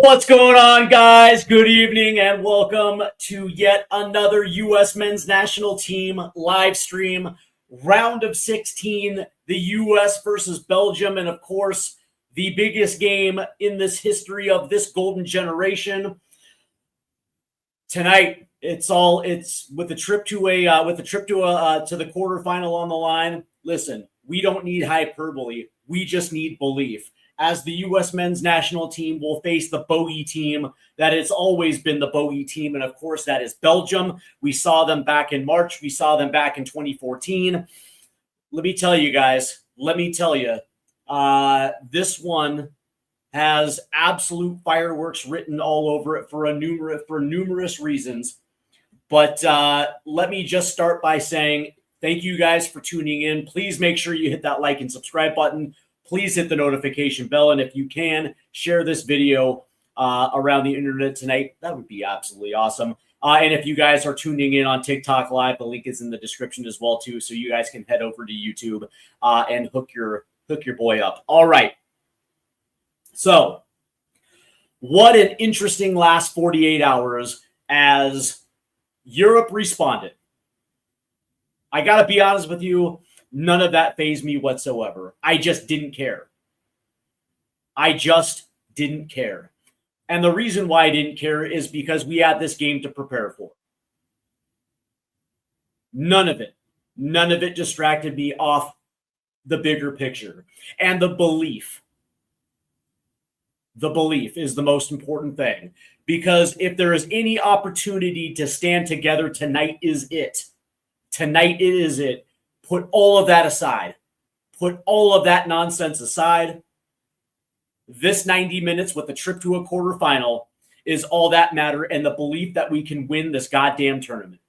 What's going on, guys? Good evening and welcome to yet another U.S. men's national team live stream. Round of 16, the U.S. versus Belgium, and of course, the biggest game in this history of this golden generation. Tonight, it's with the trip to the quarterfinal on the line. Listen, we don't need hyperbole. We just need belief. As the U.S. men's national team will face the bogey team that has always been the bogey team. And of course, that is Belgium. We saw them back in March. We saw them back in 2014. Let me tell you guys, this one has absolute fireworks written all over it for numerous reasons. But let me just start by saying thank you guys for tuning in. Please make sure you hit that like and subscribe button. Please hit the notification bell. And if you can, share this video around the internet tonight. That would be absolutely awesome. And if you guys are tuning in on TikTok Live, the link is in the description as well, too. So you guys can head over to YouTube and hook your boy up. All right. So what an interesting last 48 hours as Europe responded. I got to be honest with you. None of that fazed me whatsoever. I just didn't care. And the reason why I didn't care is because we had this game to prepare for. None of it distracted me off the bigger picture. And the belief is the most important thing. Because if there is any opportunity to stand together, tonight is it. Tonight it is it. Put all of that aside. Put all of that nonsense aside. This 90 minutes with the trip to a quarterfinal is all that matter, and the belief that we can win this goddamn tournament.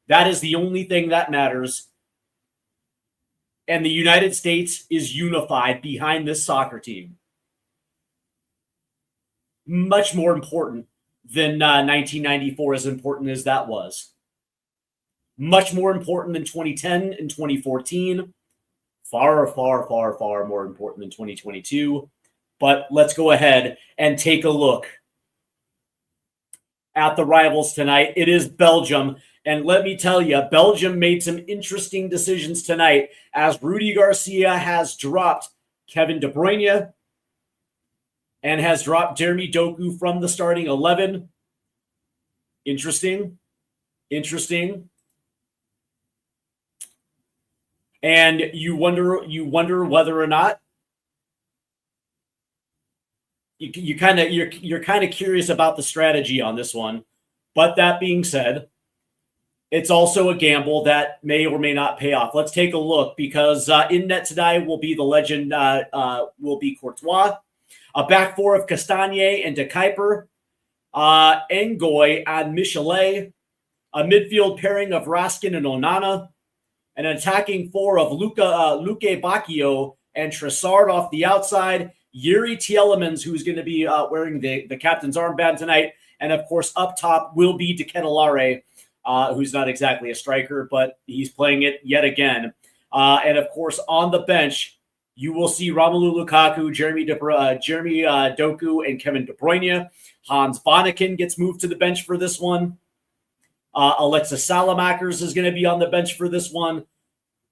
That is the only thing that matters. And the United States is unified behind this soccer team. Much more important than 1994, as important as that was. Much more important than 2010 and 2014. Far, far, far, far more important than 2022. But let's go ahead and take a look at the rivals tonight. It is Belgium. And let me tell you, Belgium made some interesting decisions tonight as Rudy Garcia has dropped Kevin De Bruyne and has dropped Jeremy Doku from the starting 11. Interesting. And you wonder whether or not you're kind of curious about the strategy on this one. But that being said, it's also a gamble that may or may not pay off. Let's take a look, because in net tonight will be the legend, will be Courtois, a back four of Castagne and De Kuyper, Ngoy and Michelet, a midfield pairing of Raskin and Onana, an attacking four of Luke Bacchio and Trossard off the outside, Yuri Tielemans, who's going to be wearing the captain's armband tonight, and of course up top will be De Ketelaere, who's not exactly a striker, but he's playing it yet again. And of course on the bench, you will see Romelu Lukaku, Jeremy Doku, and Kevin De Bruyne. Hans Vanaken gets moved to the bench for this one. Alexis Salamakers is going to be on the bench for this one.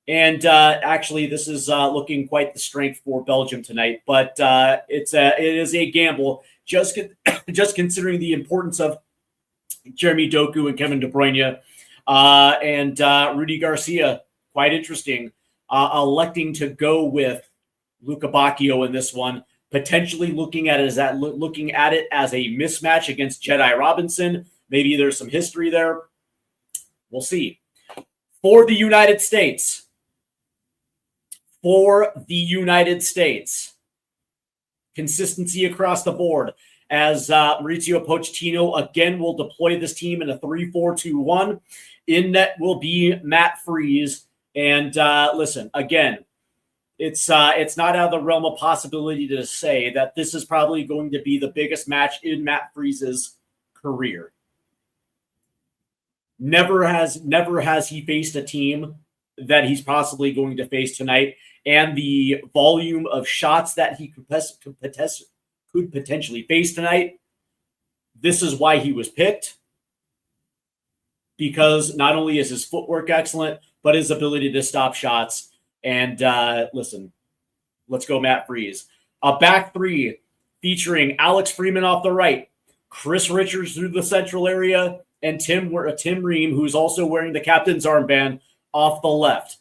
And actually, this is looking quite the strength for Belgium tonight. But it is a gamble, just considering the importance of Jeremy Doku and Kevin De Bruyne and Rudy Garcia. Quite interesting. Electing to go with Luke Bacchio in this one, potentially looking at it as a mismatch against Jedi Robinson. Maybe there's some history there. We'll see. For the United States, consistency across the board, as Mauricio Pochettino again will deploy this team in a 3-4-2-1. In net will be Matt Freese. And listen, again, it's not out of the realm of possibility to say that this is probably going to be the biggest match in Matt Freese's career. Never has he faced a team that he's possibly going to face tonight, and the volume of shots that he could potentially face tonight, This is why he was picked, because not only is his footwork excellent, but his ability to stop shots. And listen, let's go Matt Freeze. A back three featuring Alex Freeman off the right, Chris Richards through the central area, and Tim Ream, who's also wearing the captain's armband, off the left.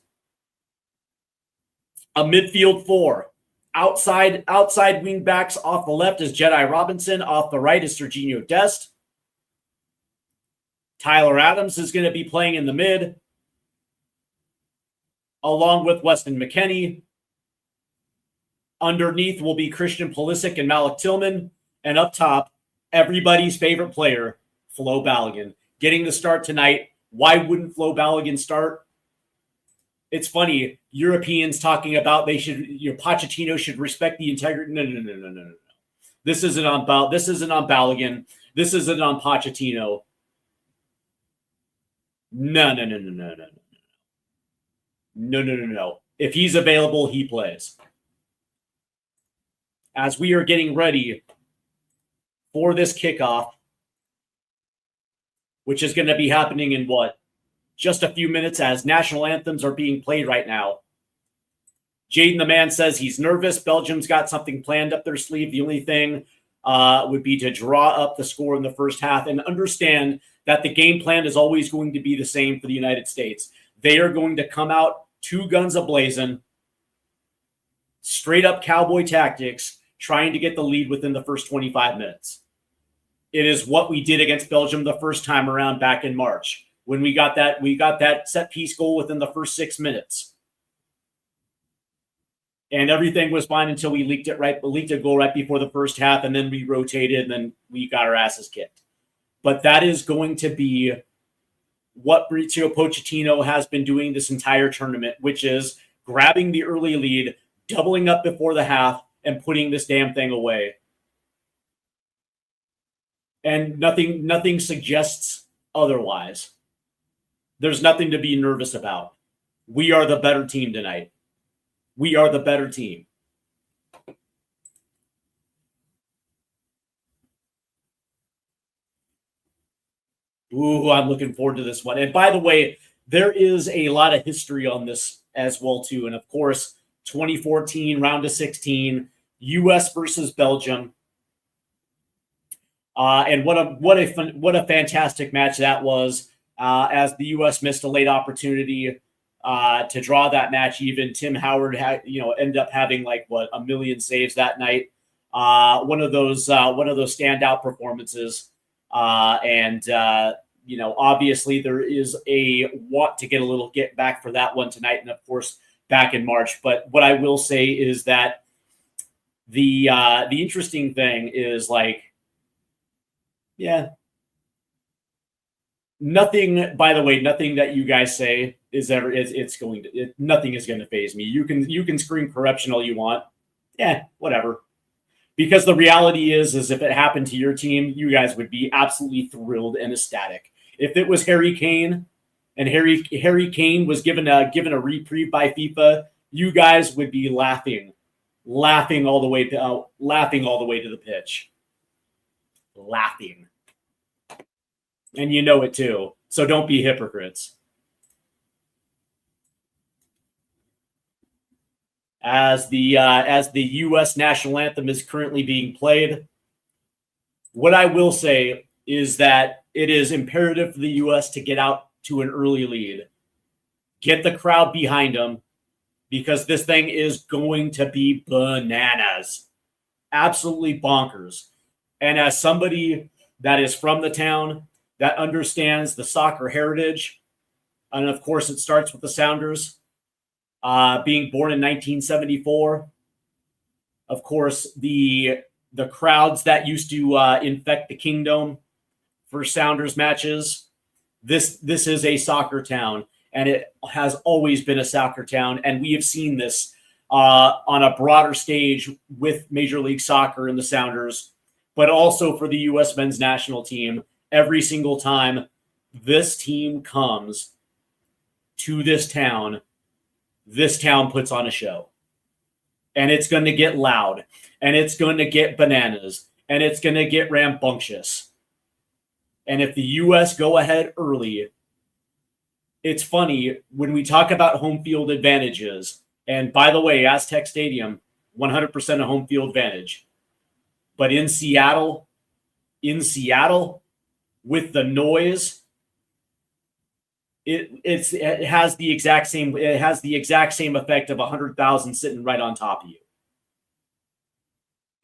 A midfield four. Outside wing backs off the left is Jedi Robinson. Off the right is Serginho Dest. Tyler Adams is going to be playing in the mid, along with Weston McKennie. Underneath will be Christian Pulisic and Malik Tillman. And up top, everybody's favorite player, Flo Balogun, getting the start tonight. Why wouldn't Flo Balogun start? It's funny, Europeans talking about Pochettino should respect the integrity. No. This isn't on Balogun. This isn't on Pochettino. No. If he's available, he plays. As we are getting ready for this kickoff, which is going to be happening in just a few minutes, as national anthems are being played right now. Jaden the man says he's nervous. Belgium's got something planned up their sleeve. The only thing would be to draw up the score in the first half and understand that the game plan is always going to be the same for the United States. They are going to come out two guns a-blazing, straight up cowboy tactics, trying to get the lead within the first 25 minutes. It is what we did against Belgium the first time around back in March, when we got that set piece goal within the first 6 minutes. And everything was fine until we leaked a goal right before the first half, and then we rotated, and then we got our asses kicked. But that is going to be what Mauricio Pochettino has been doing this entire tournament, which is grabbing the early lead, doubling up before the half, and putting this damn thing away. And nothing suggests otherwise. There's nothing to be nervous about. We are the better team tonight. We are the better team. Ooh, I'm looking forward to this one. And by the way, there is a lot of history on this as well, too. And of course, 2014, round of 16, U.S. versus Belgium. And what a fantastic match that was, as the U.S. missed a late opportunity to draw that match even. Tim Howard ended up having a million saves that night. One of those standout performances. Obviously there is a want to get back for that one tonight, and of course back in March. But what I will say is that the interesting thing is nothing. By the way, nothing that you guys say nothing is going to faze me. You can scream corruption all you want. Yeah, whatever. Because the reality is if it happened to your team, you guys would be absolutely thrilled and ecstatic. If it was Harry Kane and Harry Kane was given a reprieve by FIFA, you guys would be laughing all the way to the pitch. Laughing. And you know it too. So don't be hypocrites. As the U.S. national anthem is currently being played, what I will say is that it is imperative for the U.S. to get out to an early lead. Get the crowd behind them, because this thing is going to be bananas. Absolutely bonkers. And as somebody that is from the town, that understands the soccer heritage, and of course it starts with the Sounders, being born in 1974. Of course, the crowds that used to infect the Kingdom for Sounders matches. This is a soccer town, and it has always been a soccer town. And we have seen this on a broader stage with Major League Soccer and the Sounders, but also for the U.S. men's national team. Every single time this team comes to this town puts on a show. And it's going to get loud, and it's going to get bananas, and it's going to get rambunctious. And if the U.S. go ahead early, it's funny when we talk about home field advantages. And by the way, Aztec Stadium, 100% a home field advantage. But in Seattle, with the noise, it has the exact same effect of 100,000 sitting right on top of you.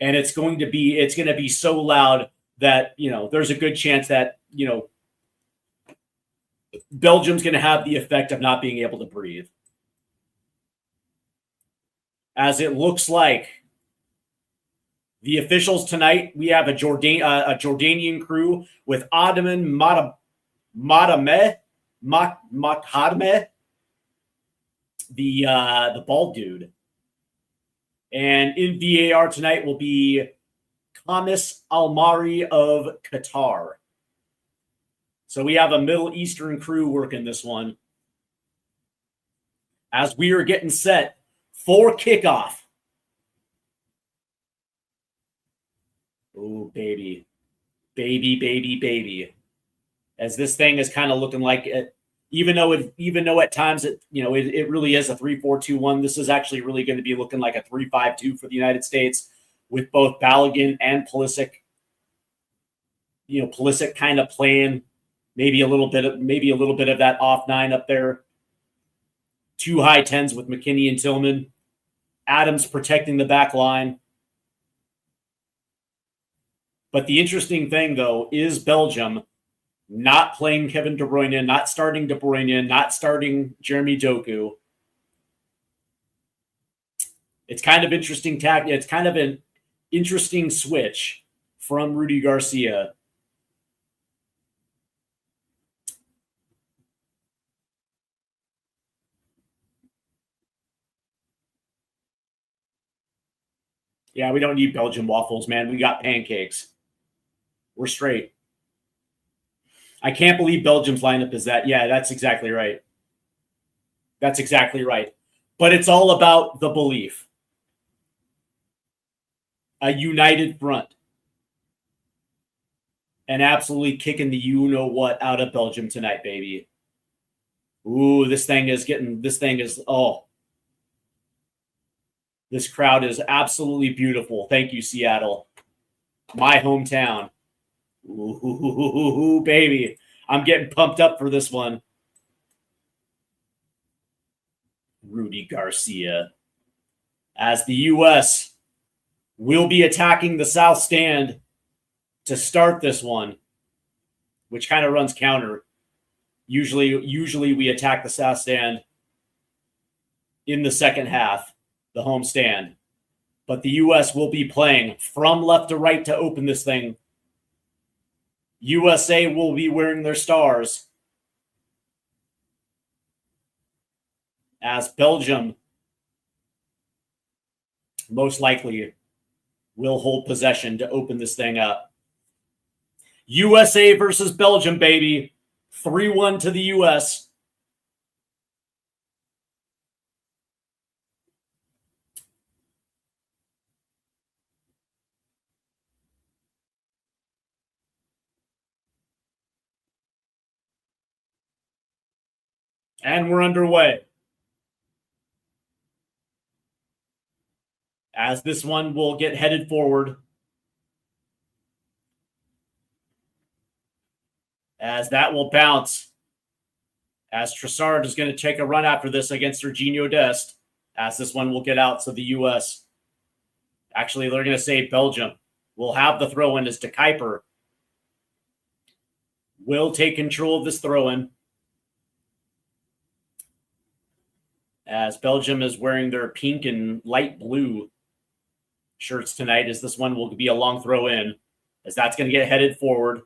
And it's going to be so loud that, there's a good chance that, Belgium's going to have the effect of not being able to breathe. As it looks like the officials tonight, we have a Jordanian crew with Adnan Mahdameh, the bald dude. And in VAR tonight will be Kamis Almari of Qatar. So we have a Middle Eastern crew working this one. As we are getting set for kickoff. Oh, baby. Baby, baby, baby. As this thing is kind of looking like it, even though at times it really is a 3-4-2-1, this is actually really going to be looking like a 3-5-2 for the United States with both Balogun and Pulisic. Pulisic kind of playing maybe a little bit of that off nine up there. Two high tens with McKinney and Tillman. Adams protecting the back line. But the interesting thing, though, is Belgium not playing Kevin De Bruyne, not starting De Bruyne, not starting Jeremy Doku. It's kind of interesting It's kind of an interesting switch from Rudy Garcia. Yeah, we don't need Belgian waffles, man. We got pancakes. We're straight. I can't believe Belgium's lineup is that. Yeah, that's exactly right. That's exactly right. But it's all about the belief. A united front. And absolutely kicking the you-know-what out of Belgium tonight, baby. Ooh, this crowd is absolutely beautiful. Thank you, Seattle. My hometown. Ooh, baby. I'm getting pumped up for this one. Rudy Garcia. As the U.S. will be attacking the south stand to start this one, which kind of runs counter. Usually we attack the south stand in the second half, the home stand. But the U.S. will be playing from left to right to open this thing. USA will be wearing their stars. As Belgium most likely will hold possession to open this thing up. USA versus Belgium, baby. 3-1 to the U.S. And we're underway. As this one will get headed forward. As that will bounce. As Trossard is going to take a run after this against Serginho Dest. As this one will get out. So the U.S. Actually, they're going to say Belgium will have the throw-in as De Kuiper will take control of this throw-in. As Belgium is wearing their pink and light blue shirts tonight, as this one will be a long throw-in. As that's going to get headed forward.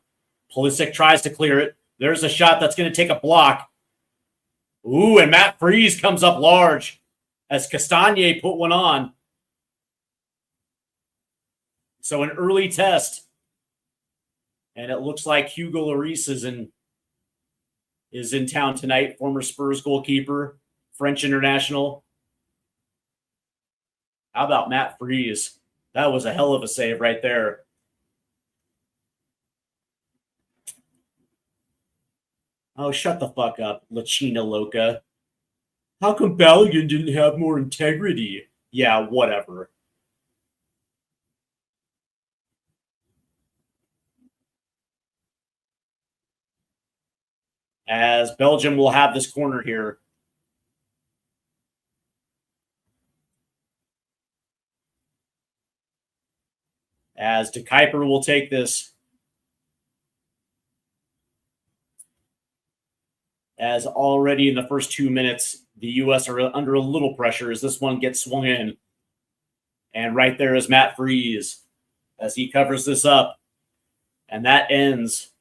Pulisic tries to clear it. There's a shot that's going to take a block. Ooh, and Matt Freese comes up large as Castagne put one on. So an early test. And it looks like Hugo Lloris is in town tonight, former Spurs goalkeeper, French international. How about Matt Freese? That was a hell of a save right there. Oh, shut the fuck up, Lachina Loca. How come Balogun didn't have more integrity? Yeah, whatever. As Belgium will have this corner here. As De Kuiper will take this. As already in the first 2 minutes, the U.S. are under a little pressure as this one gets swung in. And right there is Matt Freese as he covers this up. And that ends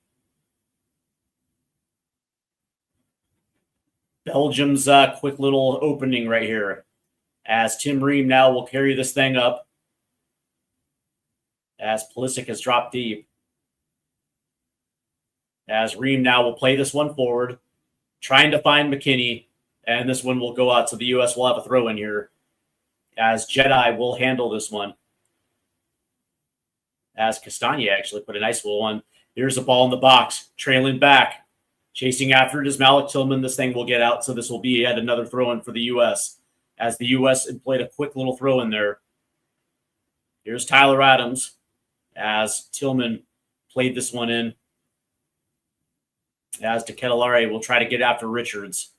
Belgium's quick little opening right here. As Tim Ream now will carry this thing up. As Pulisic has dropped deep. As Ream now will play this one forward, trying to find McKinney. And this one will go out, so the U.S. will have a throw in here. As Jedi will handle this one. As Castagna actually put a nice little one. Here's a ball in the box, trailing back. Chasing after it is Malik Tillman. This thing will get out, so this will be yet another throw-in for the U.S. As the U.S. played a quick little throw in there. Here's Tyler Adams as Tillman played this one in. As De Ketelaere will try to get after Richards.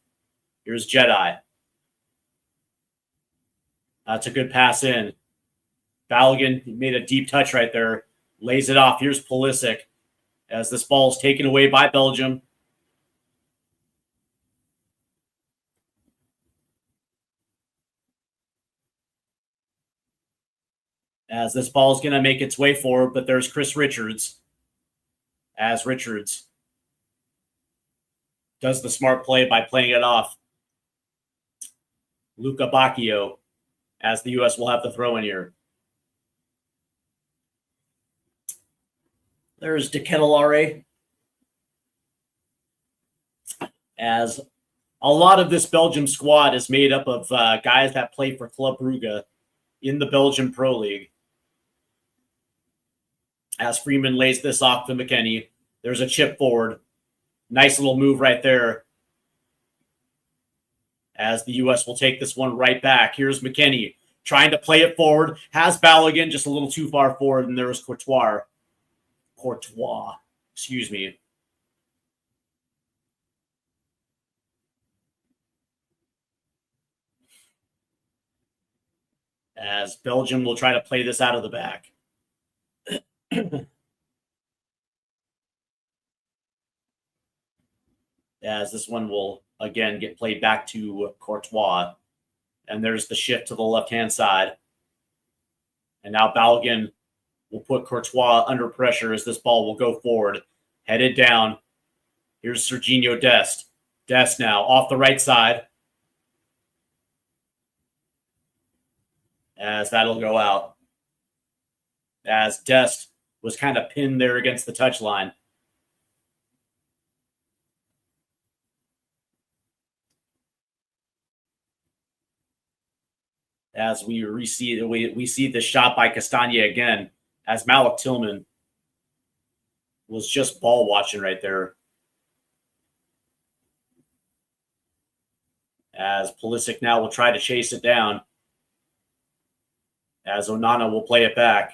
Here's Jedi. That's a good pass in. Balogun made a deep touch right there. Lays it off. Here's Pulisic as this ball is taken away by Belgium. As this ball is going to make its way forward, but there's Chris Richards. As Richards does the smart play by playing it off. Luca Bacchio as the U.S. will have the throw in here. There's De Ketelaere. As a lot of this Belgium squad is made up of guys that play for Club Brugge in the Belgian Pro League. As Freeman lays this off to McKennie, there's a chip forward. Nice little move right there. As the U.S. will take this one right back. Here's McKennie trying to play it forward. Has Balogun just a little too far forward, and there's Courtois. Excuse me. As Belgium will try to play this out of the back. As this one will, again, get played back to Courtois. And there's the shift to the left-hand side. And now Balogun will put Courtois under pressure as this ball will go forward. Headed down. Here's Serginho Dest. Dest now off the right side. As that'll go out. As Dest was kind of pinned there against the touchline. As we see the shot by Castagna again, as Malik Tillman was just ball watching right there. As Pulisic now will try to chase it down. As Onana will play it back.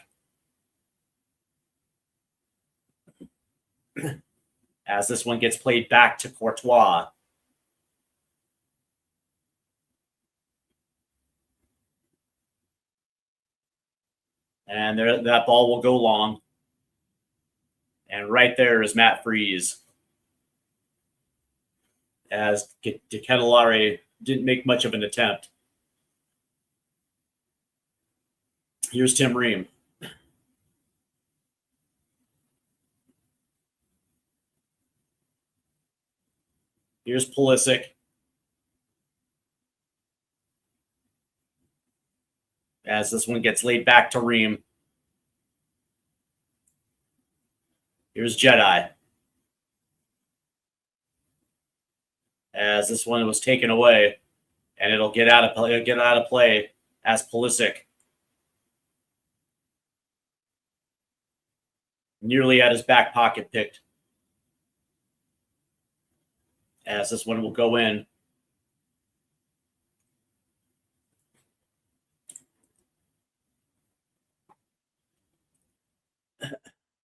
As this one gets played back to Courtois. And there, that ball will go long. And right there is Matt Freese. As De Ketelaere didn't make much of an attempt. Here's Tim Ream. Here's Pulisic. As this one gets laid back to Ream. Here's Jedi. As this one was taken away, and it'll get out of play as Pulisic. Nearly at his back pocket picked. as this one will go in.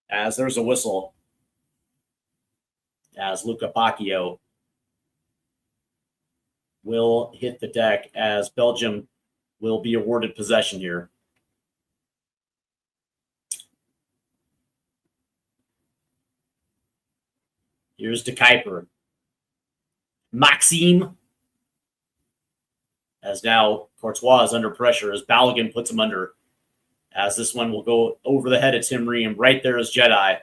As there's a whistle. As Luca Bacchio will hit the deck as Belgium will be awarded possession here. Here's De Kuiper. Maxime. As now Courtois is under pressure as Balogun puts him under. As this one will go over the head of Tim Ream. Right there is Jedi.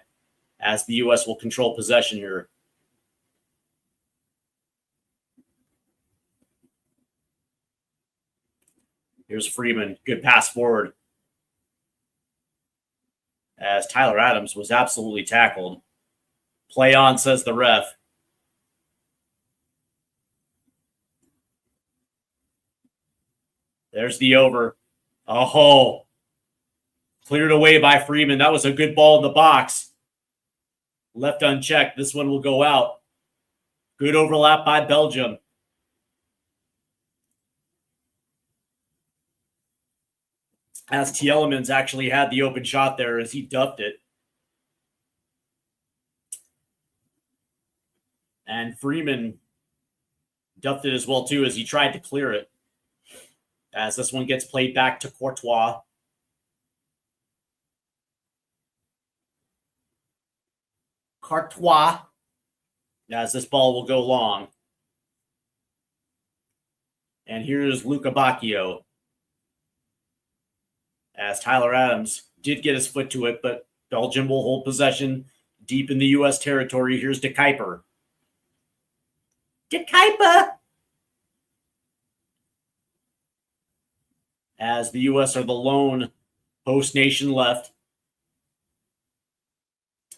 As the U.S. will control possession here. Here's Freeman. Good pass forward. As Tyler Adams was absolutely tackled. Play on, says the ref. There's the over. Oh, cleared away by Freeman. That was a good ball in the box. Left unchecked. This one will go out. Good overlap by Belgium. As Tielemans actually had the open shot there as he duffed it. And Freeman duffed it as well, too, as he tried to clear it. As this one gets played back to Courtois. Courtois. As this ball will go long. And here's Luca Bacchio. As Tyler Adams did get his foot to it, but Belgium will hold possession deep in the U.S. territory. Here's De Kuiper. De Kuiper! As the U.S. are the lone host nation left.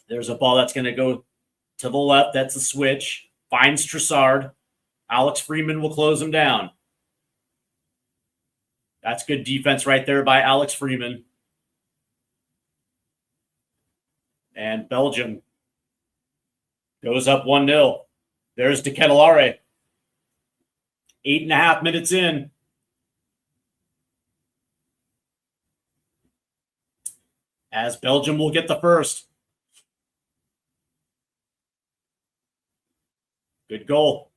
There's a ball that's going to go to the left. That's a switch. Finds Trossard. Alex Freeman will close him down. That's good defense right there by Alex Freeman. And Belgium goes up 1-0. There's De Ketelaere. 8.5 minutes in. As Belgium will get the first. Good goal.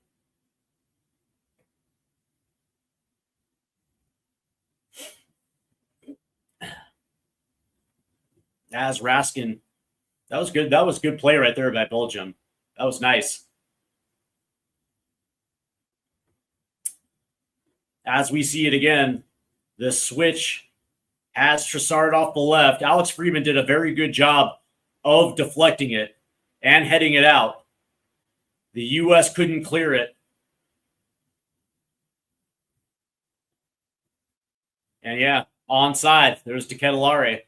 As Raskin, that was good. That was good play right there by Belgium. That was nice. As we see it again, the switch has Trossard off the left. Alex Freeman did a very good job of deflecting it and heading it out. The U.S. couldn't clear it. And yeah, onside. There's De Ketelaere.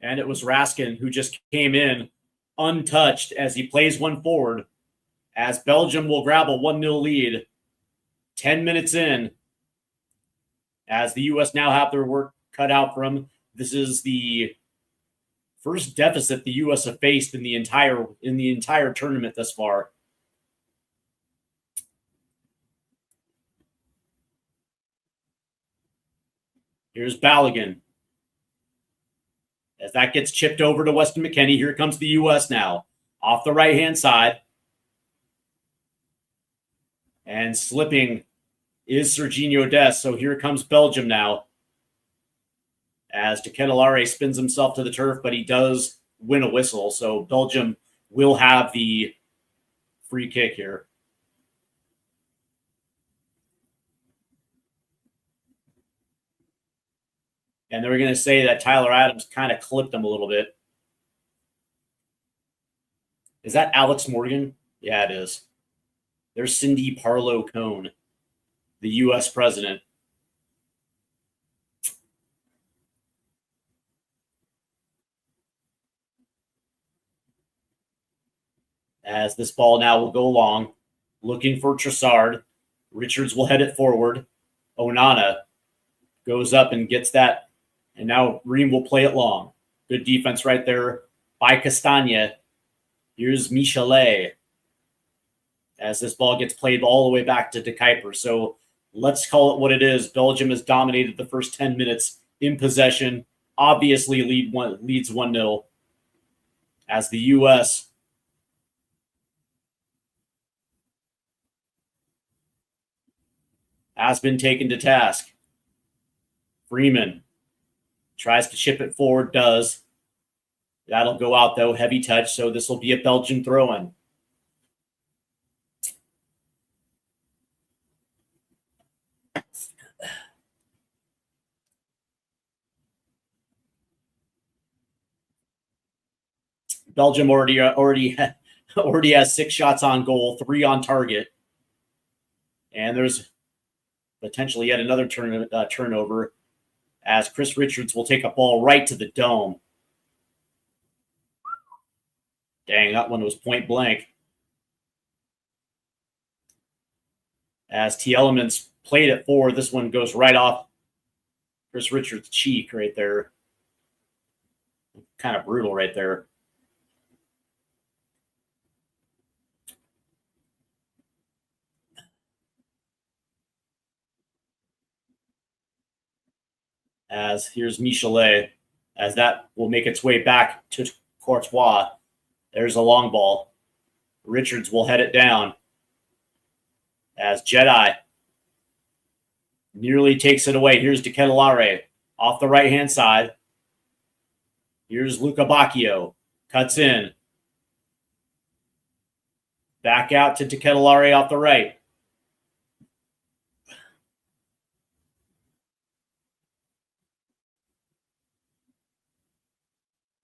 And it was Raskin who just came in untouched as he plays one forward. As Belgium will grab a 1-0 lead. 10 minutes in. As the U.S. now have their work cut out for them. This is the first deficit the U.S. have faced in the entire tournament thus far. Here's Balogun. As that gets chipped over to Weston McKennie, here comes the U.S. now. Off the right-hand side. And slipping is Serginho Dest. So here comes Belgium now. As De Ketelaere spins himself to the turf, but he does win a whistle. So Belgium will have the free kick here. And they're going to say that Tyler Adams kind of clipped him a little bit. Is that Alex Morgan? Yeah, it is. There's Cindy Parlow Cone, the U.S. president. As this ball now will go long, looking for Trossard. Richards will head it forward. Onana goes up and gets that. And now Ream will play it long. Good defense right there by Castagna. Here's Michelet as this ball gets played all the way back to De Kuiper. So let's call it what it is. Belgium has dominated the first 10 minutes in possession. Obviously leads 1-0 as the U.S. has been taken to task. Freeman tries to chip it forward, does. That'll go out, though. Heavy touch, so this will be a Belgian throw-in. Belgium already has 6 shots on goal, 3 on target. And there's potentially yet another turnover as Chris Richards will take a ball right to the dome. Dang, that one was point blank. As Tielemans played it forward, this one goes right off Chris Richards' cheek right there. Kind of brutal right there. As here's Michelet, as that will make its way back to Courtois. There's a long ball. Richards will head it down as Jedi nearly takes it away. Here's De Ketelare off the right-hand side. Here's Luca Bacchio. Cuts in. Back out to De Ketelare off the right.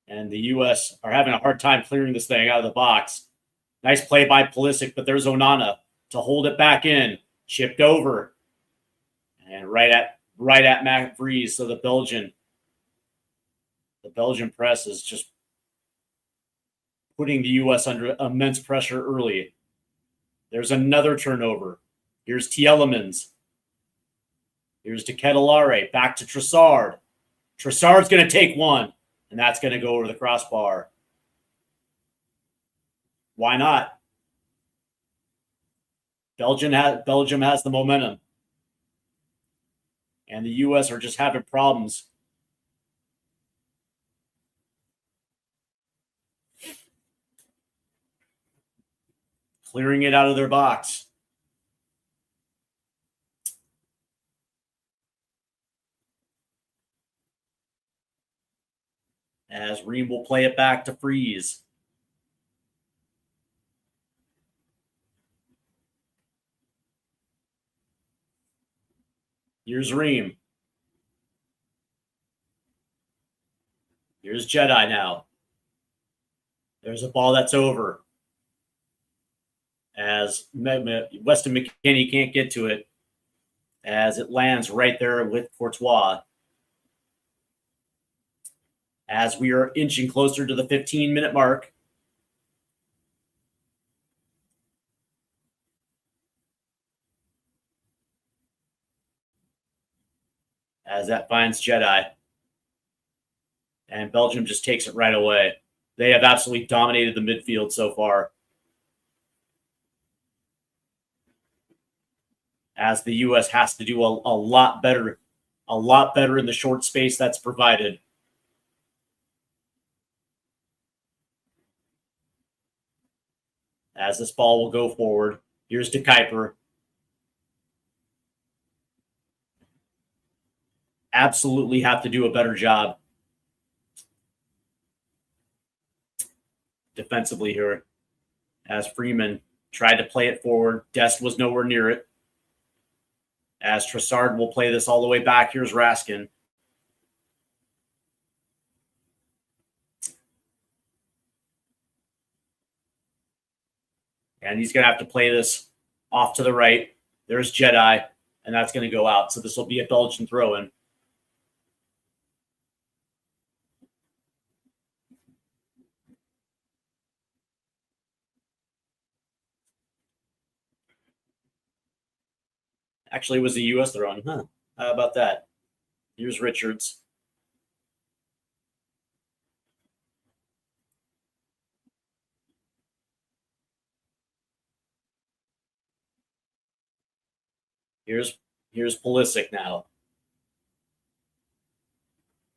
And the U.S. are having a hard time clearing this thing out of the box. Nice play by Pulisic, but there's Onana to hold it back in. Chipped over. And right at Matt Vries. So the Belgian press is just putting the U.S. under immense pressure early. There's another turnover. Here's Tielemans. Here's De Ketelare. Back to Trossard. Trossard's going to take one. And that's going to go over the crossbar. Why not? Belgium has the momentum. And the U.S. are just having problems. Clearing it out of their box. As Ream will play it back to Freeze. Here's Ream. Here's Jedi now. There's a ball that's over. As Weston McKennie can't get to it. As it lands right there with Courtois. As we are inching closer to the 15-minute mark. As that finds Jedi. And Belgium just takes it right away. They have absolutely dominated the midfield so far. As the U.S. has to do a lot better in the short space that's provided. As this ball will go forward. Here's De Kuiper. Absolutely have to do a better job defensively here. As Freeman tried to play it forward. Dest was nowhere near it. As Trossard will play this all the way back. Here's Raskin. And he's going to have to play this off to the right. There's Jedi, and that's going to go out. So this will be a Belgian throw-in. Actually, it was a U.S. throw-in. Huh. How about that? Here's Richards. Here's Pulisic now.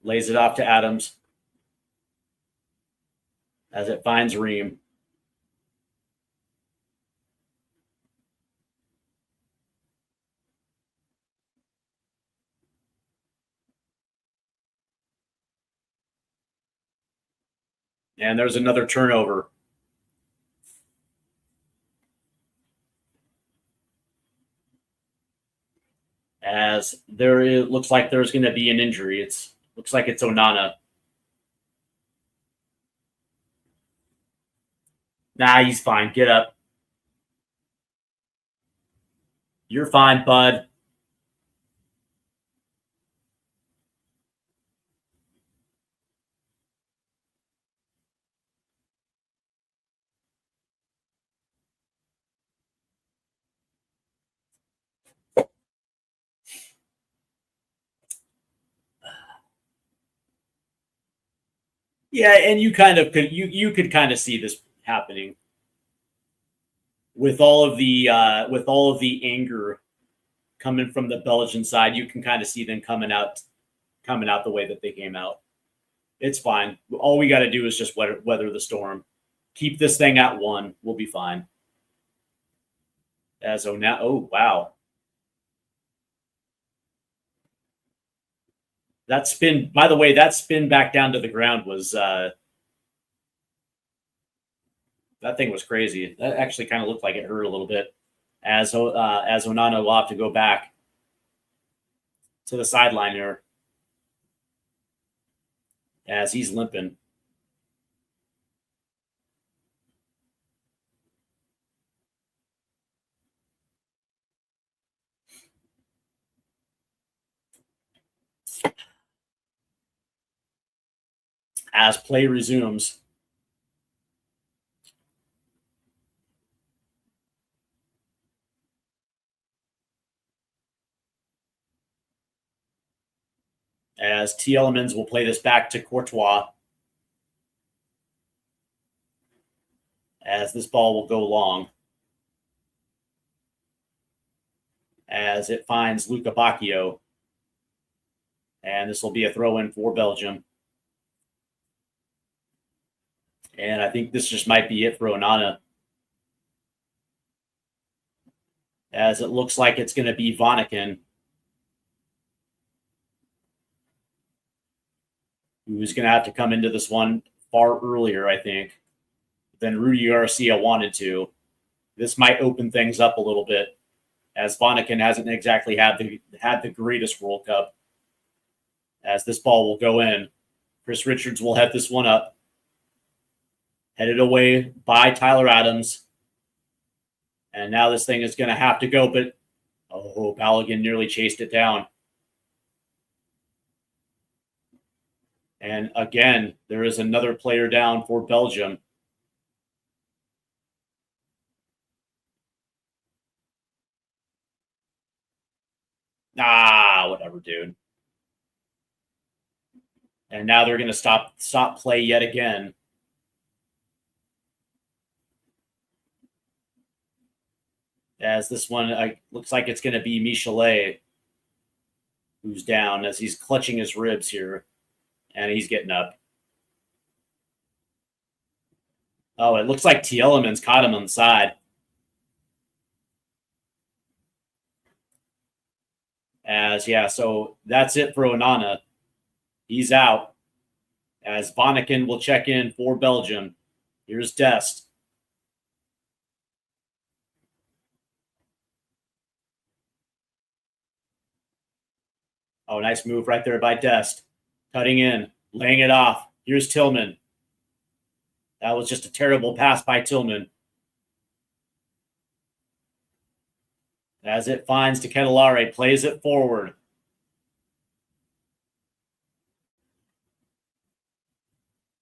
Lays it off to Adams as it finds Ream. And there's another turnover. As it looks like there's going to be an injury. Looks like it's Onana. Nah, he's fine. Get up. You're fine, bud. Yeah, and you could kind of see this happening with all of the anger coming from the Belgian side. You can kind of see them coming out the way that they came out. It's fine. All we got to do is just weather the storm. Keep this thing at 1. We'll be fine. Oh, wow. That spin, by the way, that spin back down to the ground was that thing was crazy. That actually kind of looked like it hurt a little bit as Onana will have to go back to the sideline here as he's limping. As play resumes. As Tielemans will play this back to Courtois. As this ball will go long. As it finds Luca Bacchio. And this will be a throw-in for Belgium. And I think this just might be it for Onana. As it looks like it's going to be Vanaken, who's going to have to come into this one far earlier, I think, than Rudy Garcia wanted to. This might open things up a little bit, as Vanaken hasn't exactly had the greatest World Cup. As this ball will go in, Chris Richards will head this one up. Headed away by Tyler Adams. And now this thing is going to have to go, but Balogun nearly chased it down. And again, there is another player down for Belgium. Whatever, dude. And now they're going to stop play yet again. As this one looks like it's going to be Michelet who's down as he's clutching his ribs here. And he's getting up. Oh, it looks like Tielemans caught him on the side. So that's it for Onana. He's out. As Vanaken will check in for Belgium. Here's Dest. Oh, nice move right there by Dest. Cutting in, laying it off. Here's Tillman. That was just a terrible pass by Tillman. As it finds De Ketelare, plays it forward.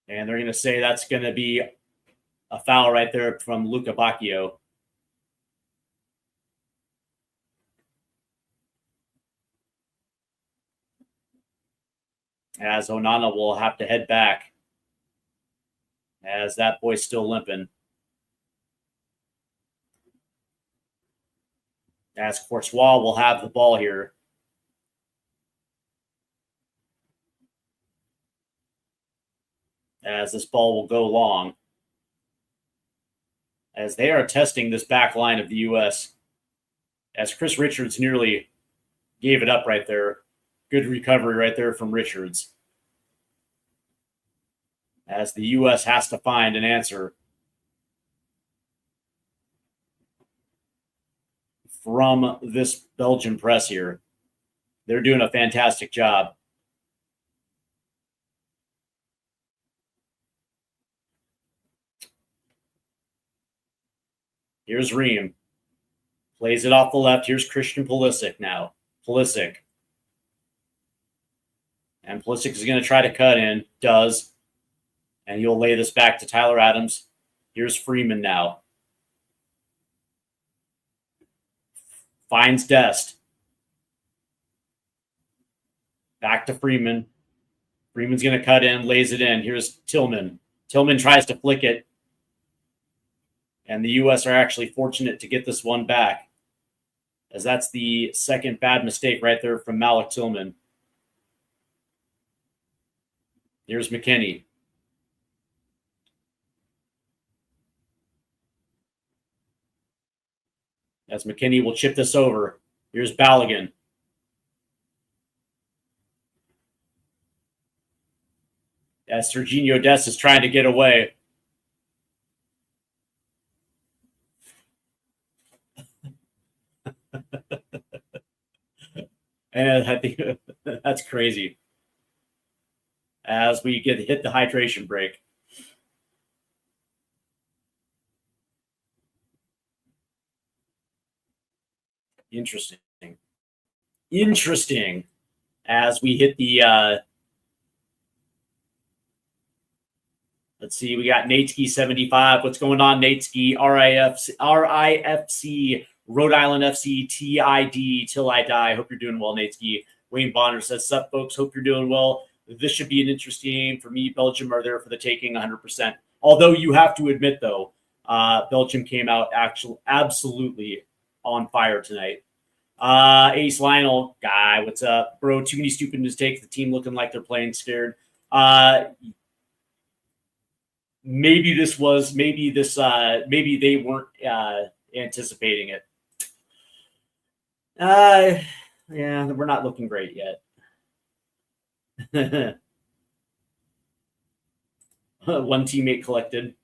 And they're going to say that's going to be a foul right there from Luca Bacchio. as Onana will have to head back as that boy's still limping. As Courtois will have the ball here. As this ball will go long. As they are testing this back line of the U.S. As Chris Richards nearly gave it up right there. Good recovery right there from Richards. As the U.S. has to find an answer from this Belgian press here. They're doing a fantastic job. Here's Ream. Plays it off the left. Here's Christian Pulisic now. Pulisic. And Pulisic is going to try to cut in. Does. And he'll lay this back to Tyler Adams. Here's Freeman now. Finds Dest. Back to Freeman. Freeman's going to cut in, lays it in. Here's Tillman. Tillman tries to flick it. And the U.S. are actually fortunate to get this one back, as that's the second bad mistake right there from Malik Tillman. Here's McKennie. As McKennie will chip this over. Here's Balogun. As Serginho Dest is trying to get away. And I think that's crazy. As we hit the hydration break. Interesting. As we hit the let's see, we got Natesky 75. What's going on, Natesky? RIFC, Rhode Island FC, TID, Till I Die. Hope you're doing well, Natesky. Wayne Bonner says, sup, folks? Hope you're doing well. This should be an interesting game. For me, Belgium are there for the taking 100%. Although you have to admit, though, Belgium came out absolutely on fire tonight. Ace Lionel, guy, what's up? Bro, too many stupid mistakes. The team looking like they're playing scared. Maybe they weren't anticipating it. Yeah, we're not looking great yet. One teammate collected.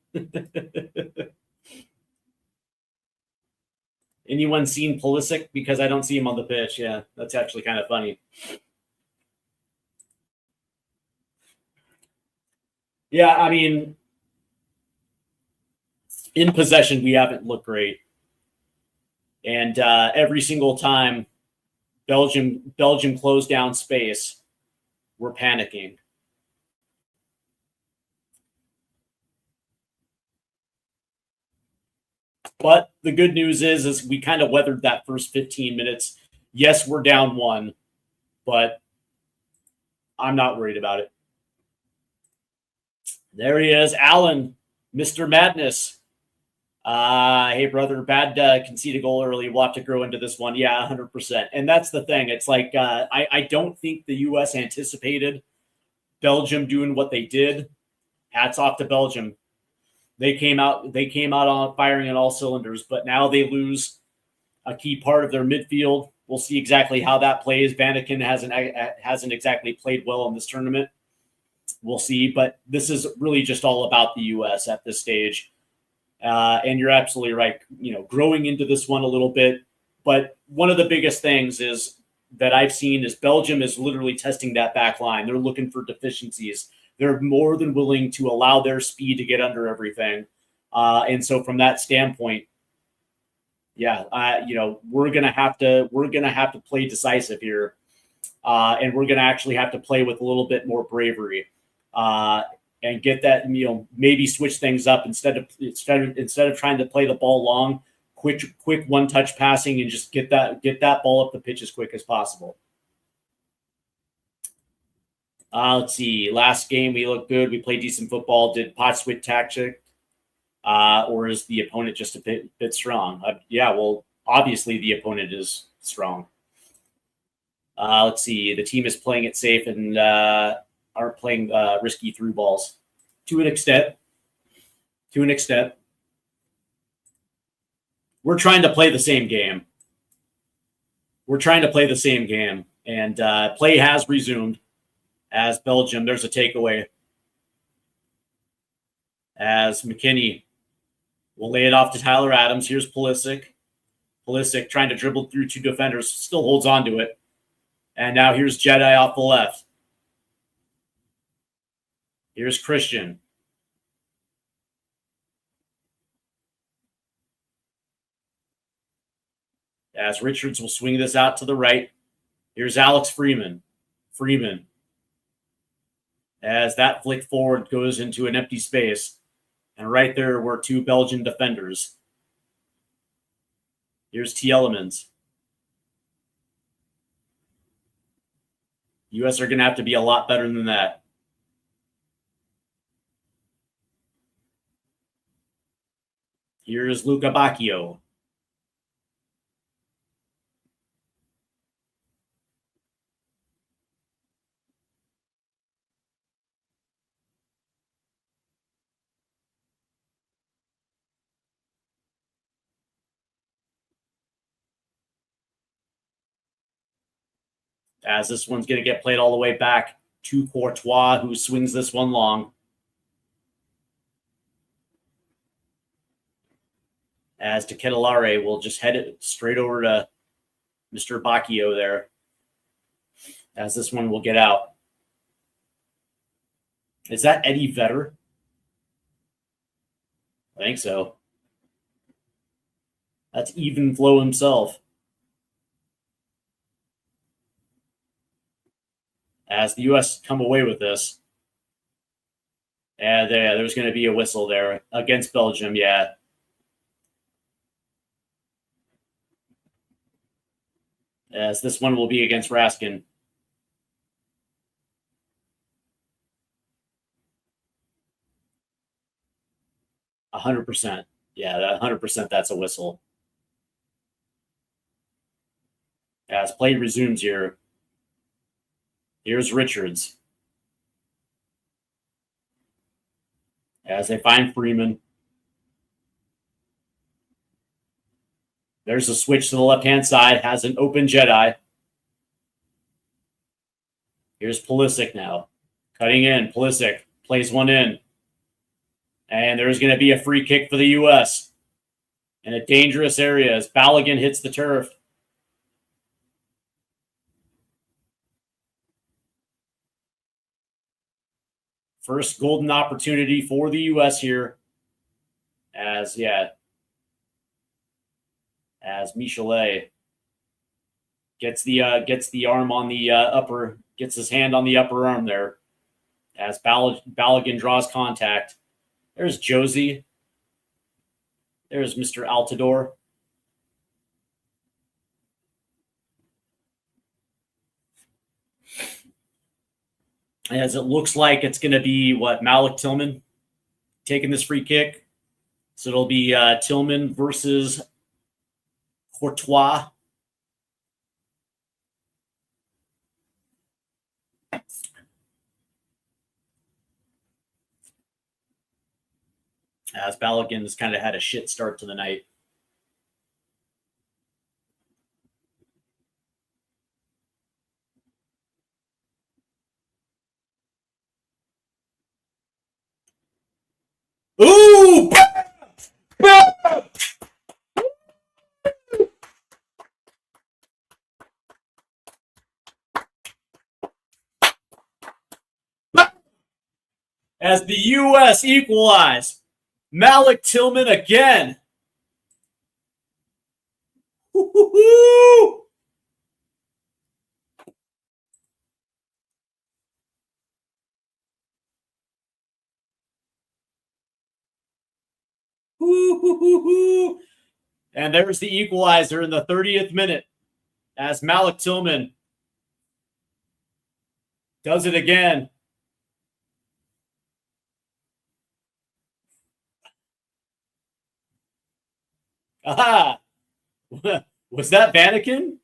Anyone seen Pulisic? Because I don't see him on the pitch. Yeah, that's actually kind of funny. Yeah, I mean, in possession, we haven't looked great. And every single time Belgium closed down space, we're panicking. But the good news is we kind of weathered that first 15 minutes. Yes, we're down one, but I'm not worried about it. There he is, Alan, Mr. Madness. Hey, brother, bad concede a goal early. We'll have to grow into this one. Yeah, 100%. And that's the thing. It's like I don't think the U.S. anticipated Belgium doing what they did. Hats off to Belgium. They came out on firing on all cylinders, but now they lose a key part of their midfield. We'll see exactly how that plays. Vanaken hasn't exactly played well in this tournament. We'll see, but this is really just all about the U.S. at this stage. And you're absolutely right, growing into this one a little bit. But one of the biggest things is that I've seen is Belgium is literally testing that back line. They're looking for deficiencies. They're more than willing to allow their speed to get under everything. And so from that standpoint, yeah, we're gonna have to play decisive here, and we're gonna actually have to play with a little bit more bravery, and get that, maybe switch things up instead of trying to play the ball long, quick one touch passing, and just get that ball up the pitch as quick as possible. Let's see. Last game, we looked good. We played decent football. Did pot switch tactic, or is the opponent just a bit strong? Yeah, well, obviously the opponent is strong. Let's see. The team is playing it safe and aren't playing risky through balls to an extent. To an extent, we're trying to play the same game. We're trying to play the same game, and play has resumed. As Belgium, there's a takeaway. As McKinney will lay it off to Tyler Adams. Here's Pulisic. Pulisic trying to dribble through two defenders, still holds on to it. And now here's Jedi off the left. Here's Christian. As Richards will swing this out to the right. Here's Alex Freeman. Freeman. As that flick forward goes into an empty space. And right there were two Belgian defenders. Here's T. Elements. U.S. are going to have to be a lot better than that. Here's Luca Bacchio. As this one's going to get played all the way back to Courtois, who swings this one long. As Ketelare will just head it straight over to Mr. Bacchio there. As this one will get out. Is that Eddie Vedder? I think so. That's Even Flow himself. As the U.S. come away with this. And there's going to be a whistle there against Belgium, yeah. As this one will be against Raskin. %. Yeah, 100% that's a whistle. As play resumes here. Here's Richards. As they find Freeman. There's a switch to the left-hand side. Has an open Jedi. Here's Pulisic now. Cutting in. Pulisic plays one in. And there's going to be a free kick for the U.S. in a dangerous area as Balogun hits the turf. First golden opportunity for the U.S. here. As Michelet gets the arm on the gets his hand on the upper arm there. As Balogun draws contact. There's Josie. There's Mr. Altidore. As it looks like it's going to be, Malik Tillman taking this free kick. So it'll be Tillman versus Courtois. As Balogun's kind of had a shit start to the night. Ooh! As the U.S. equalize, Malik Tillman again. Woo-hoo-hoo! And there's the equalizer in the 30th minute as Malik Tillman Does it again. Aha! Was that Vatican?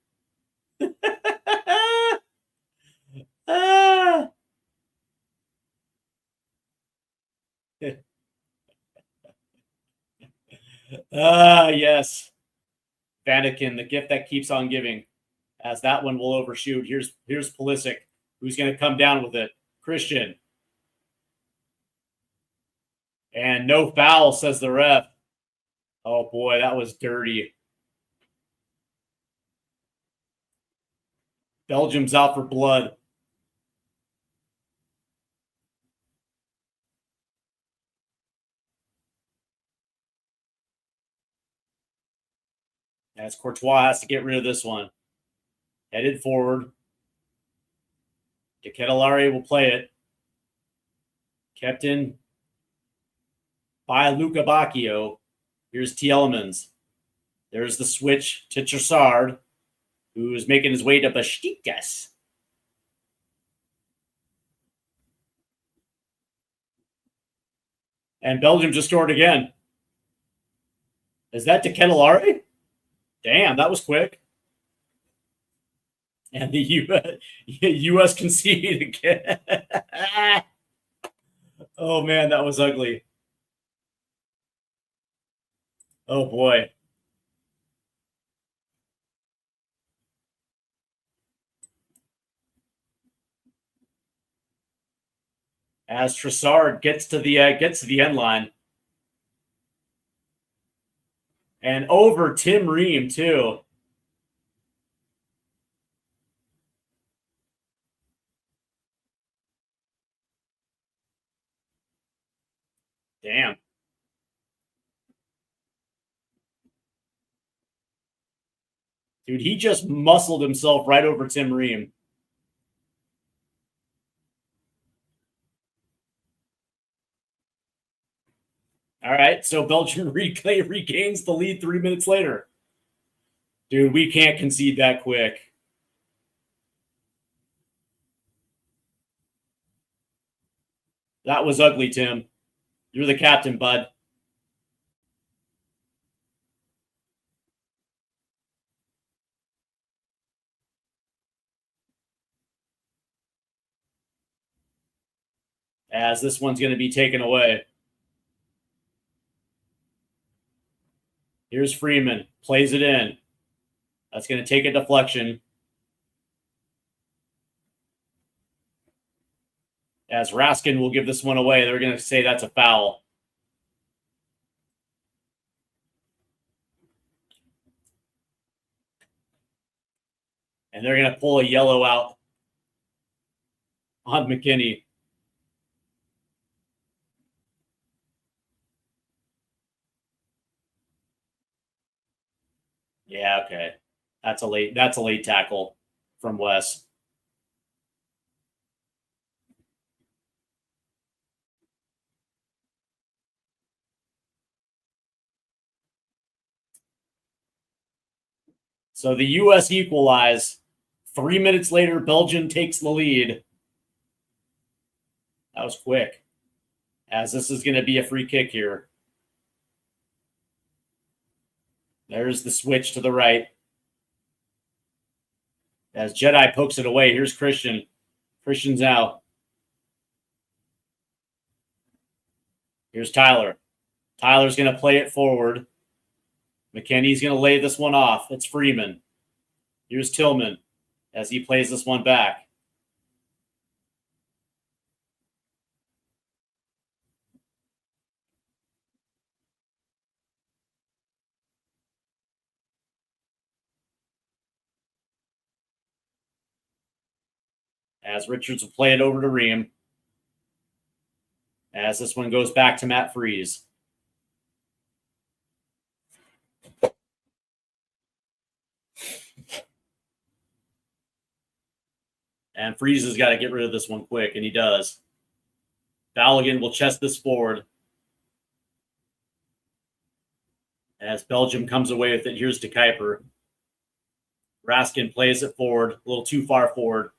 Ah! Yes. Vatican, the gift that keeps on giving. As that one will overshoot. Here's Pulisic, who's going to come down with it. Christian. And no foul, says the ref. Oh, boy, that was dirty. Belgium's out for blood. As Courtois has to get rid of this one. Headed forward. De Ketelaere will play it. Kept in by Luca Bacchio. Here's Tielemans. There's the switch to Trossard, who is making his way to Besiktas. And Belgium just scored again. Is that De Ketelaere? Damn, that was quick. And the U.S. conceded again. Oh, man, that was ugly. Oh, boy. As Trossard gets to the end line. And over Tim Ream, too. Damn. Dude, he just muscled himself right over Tim Ream. All right, so Belgium regains the lead 3 minutes later. Dude, we can't concede that quick. That was ugly, Tim. You're the captain, bud. As this one's going to be taken away. Here's Freeman. Plays it in. That's going to take a deflection. As Raskin will give this one away. They're going to say that's a foul. And they're going to pull a yellow out on McKinney. Yeah, okay. That's a late tackle from Wes. So the U.S. equalize. 3 minutes later, Belgium takes the lead. That was quick. As this is going to be a free kick here. There's the switch to the right. As Jedi pokes it away, here's Christian. Christian's out. Here's Tyler. Tyler's going to play it forward. McKennie's going to lay this one off. It's Freeman. Here's Tillman as he plays this one back. As Richards will play it over to Ream. As this one goes back to Matt Freese. And Freese has got to get rid of this one quick, and he does. Balogun will chest this forward. As Belgium comes away with it, here's De Kuiper. Raskin plays it forward, a little too far forward.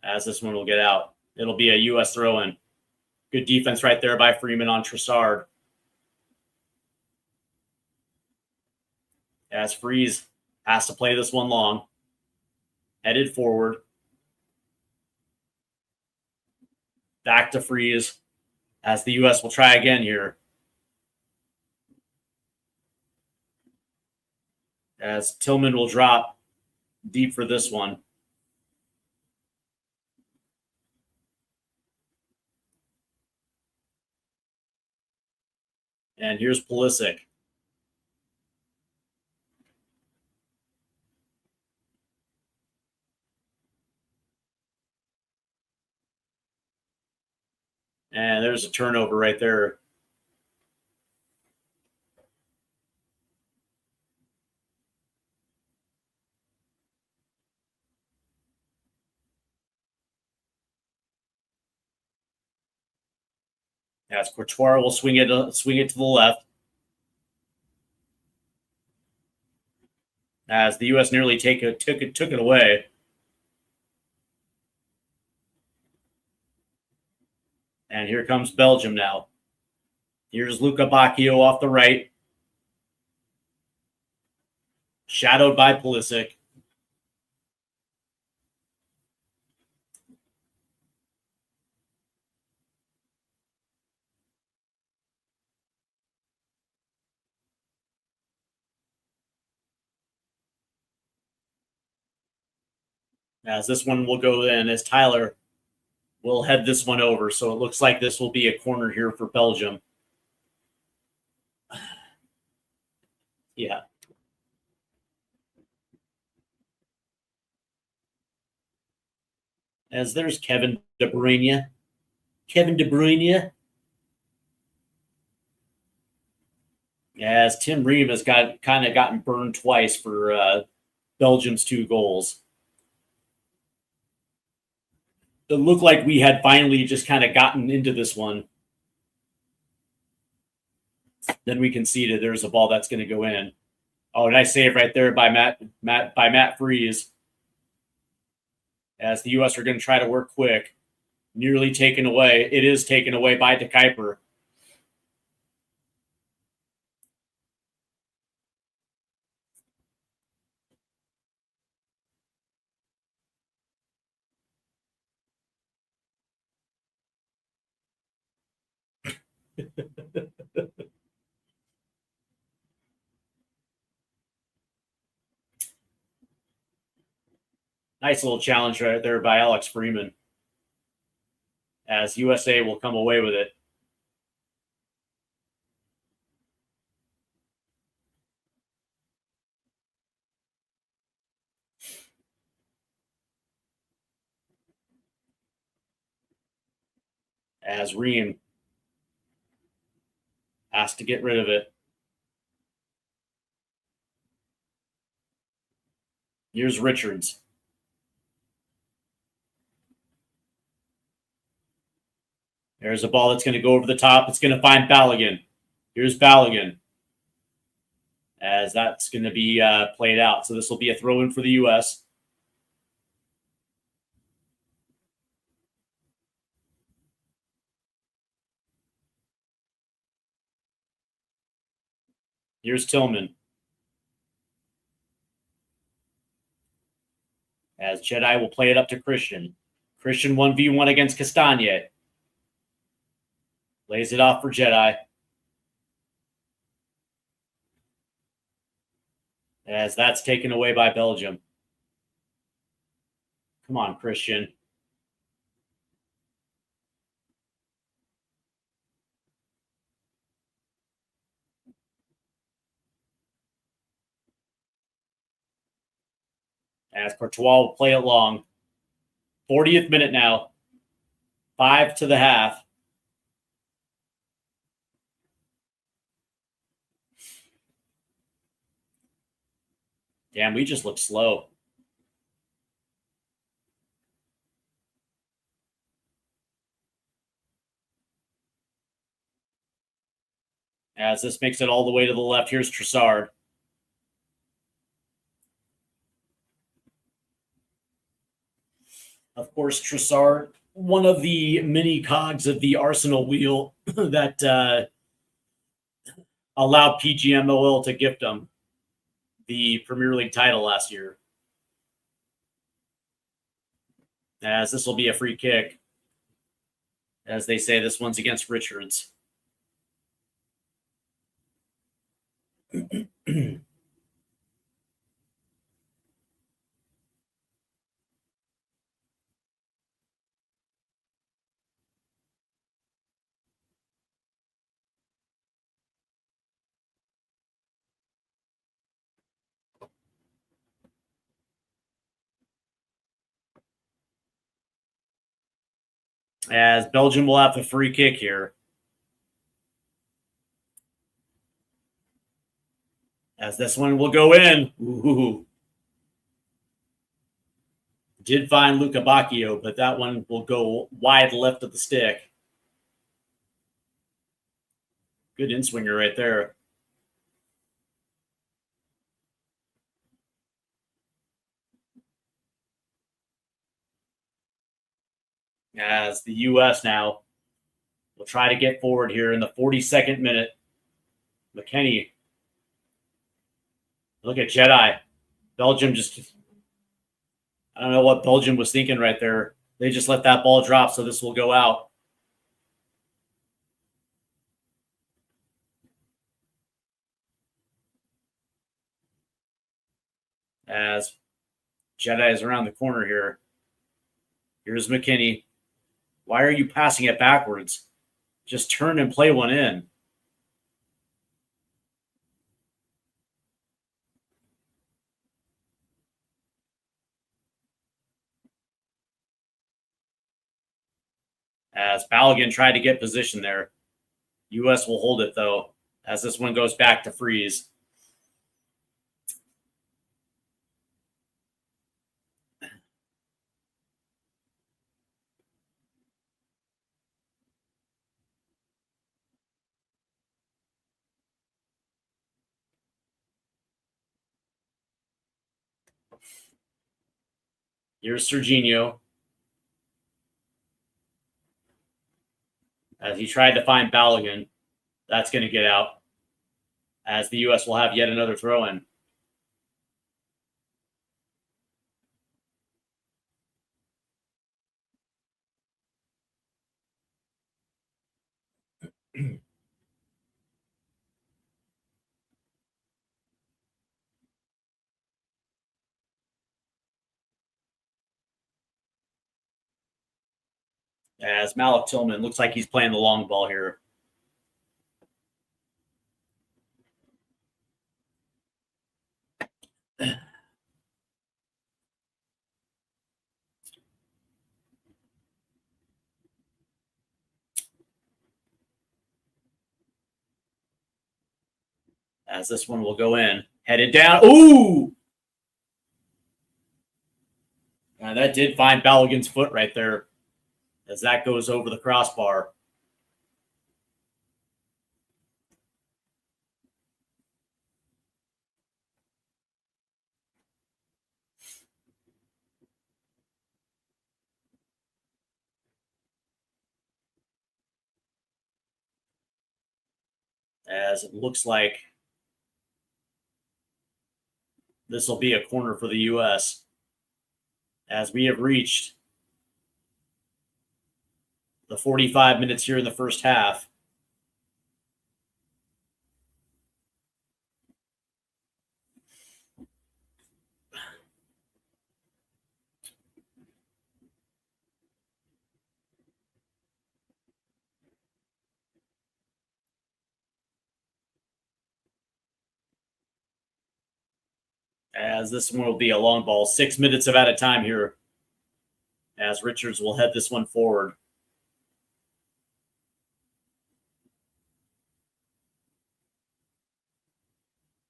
as this one will get out. It'll be a U.S. throw-in. Good defense right there by Freeman on Trossard. As Freeze has to play this one long. Headed forward. Back to Freeze as the U.S. will try again here. As Tillman will drop deep for this one. And here's Pulisic. And there's a turnover right there. As Courtois will swing it to the left. As the U.S. nearly took it away. And here comes Belgium now. Here's Luca Bacchio off the right. Shadowed by Pulisic. As this one will go in, as Tyler will head this one over. So it looks like this will be a corner here for Belgium. Yeah. As there's Kevin De Bruyne. Kevin De Bruyne. As Tim Ream has kind of gotten burned twice for Belgium's 2 goals. It looked like we had finally just kind of gotten into this one. Then we conceded. There's a ball that's going to go in. Oh, nice save right there by Matt Freeze. As the U.S. are going to try to work quick. Nearly taken away. It is taken away by De Kuiper. Nice little challenge right there by Alex Freeman. As USA will come away with it. As Ream has to get rid of it. Here's Richards. There's a ball that's going to go over the top. It's going to find Balogun. Here's Balogun. As that's going to be played out. So this will be a throw-in for the U.S. Here's Tillman. As Jedi will play it up to Christian. Christian 1v1 against Castagne. Lays it off for Jedi. As that's taken away by Belgium. Come on, Christian. As Courtois will play it long. 40th minute now. 5 to the half. Damn, we just look slow. As this makes it all the way to the left, here's Trossard. Of course, Trossard, one of the many cogs of the Arsenal wheel that allowed PGMOL to gift them the Premier League title last year. As this will be a free kick. As they say, this one's against Richards. As Belgium will have the free kick here. As this one will go in. Ooh. Did find Luca Bacchio, but that one will go wide left of the stick. Good in-swinger right there. As the U.S. now will try to get forward here in the 42nd minute. McKennie. Look at Jedi. Belgium just... I don't know what Belgium was thinking right there. They just let that ball drop, so this will go out. As Jedi is around the corner here. Here's McKennie. Why are you passing it backwards? Just turn and play one in. As Balogun tried to get position there. U.S. will hold it, though, as this one goes back to freeze. Here's Serginho. As he tried to find Balogun. That's going to get out. As the U.S. will have yet another throw-in. As Malik Tillman looks like he's playing the long ball here. As this one will go in. Headed down. Ooh! That did find Balogun's foot right there. As that goes over the crossbar. As it looks like this will be a corner for the U.S. As we have reached the 45 minutes here in the first half. As this one will be a long ball. 6 minutes of added time here. As Richards will head this one forward.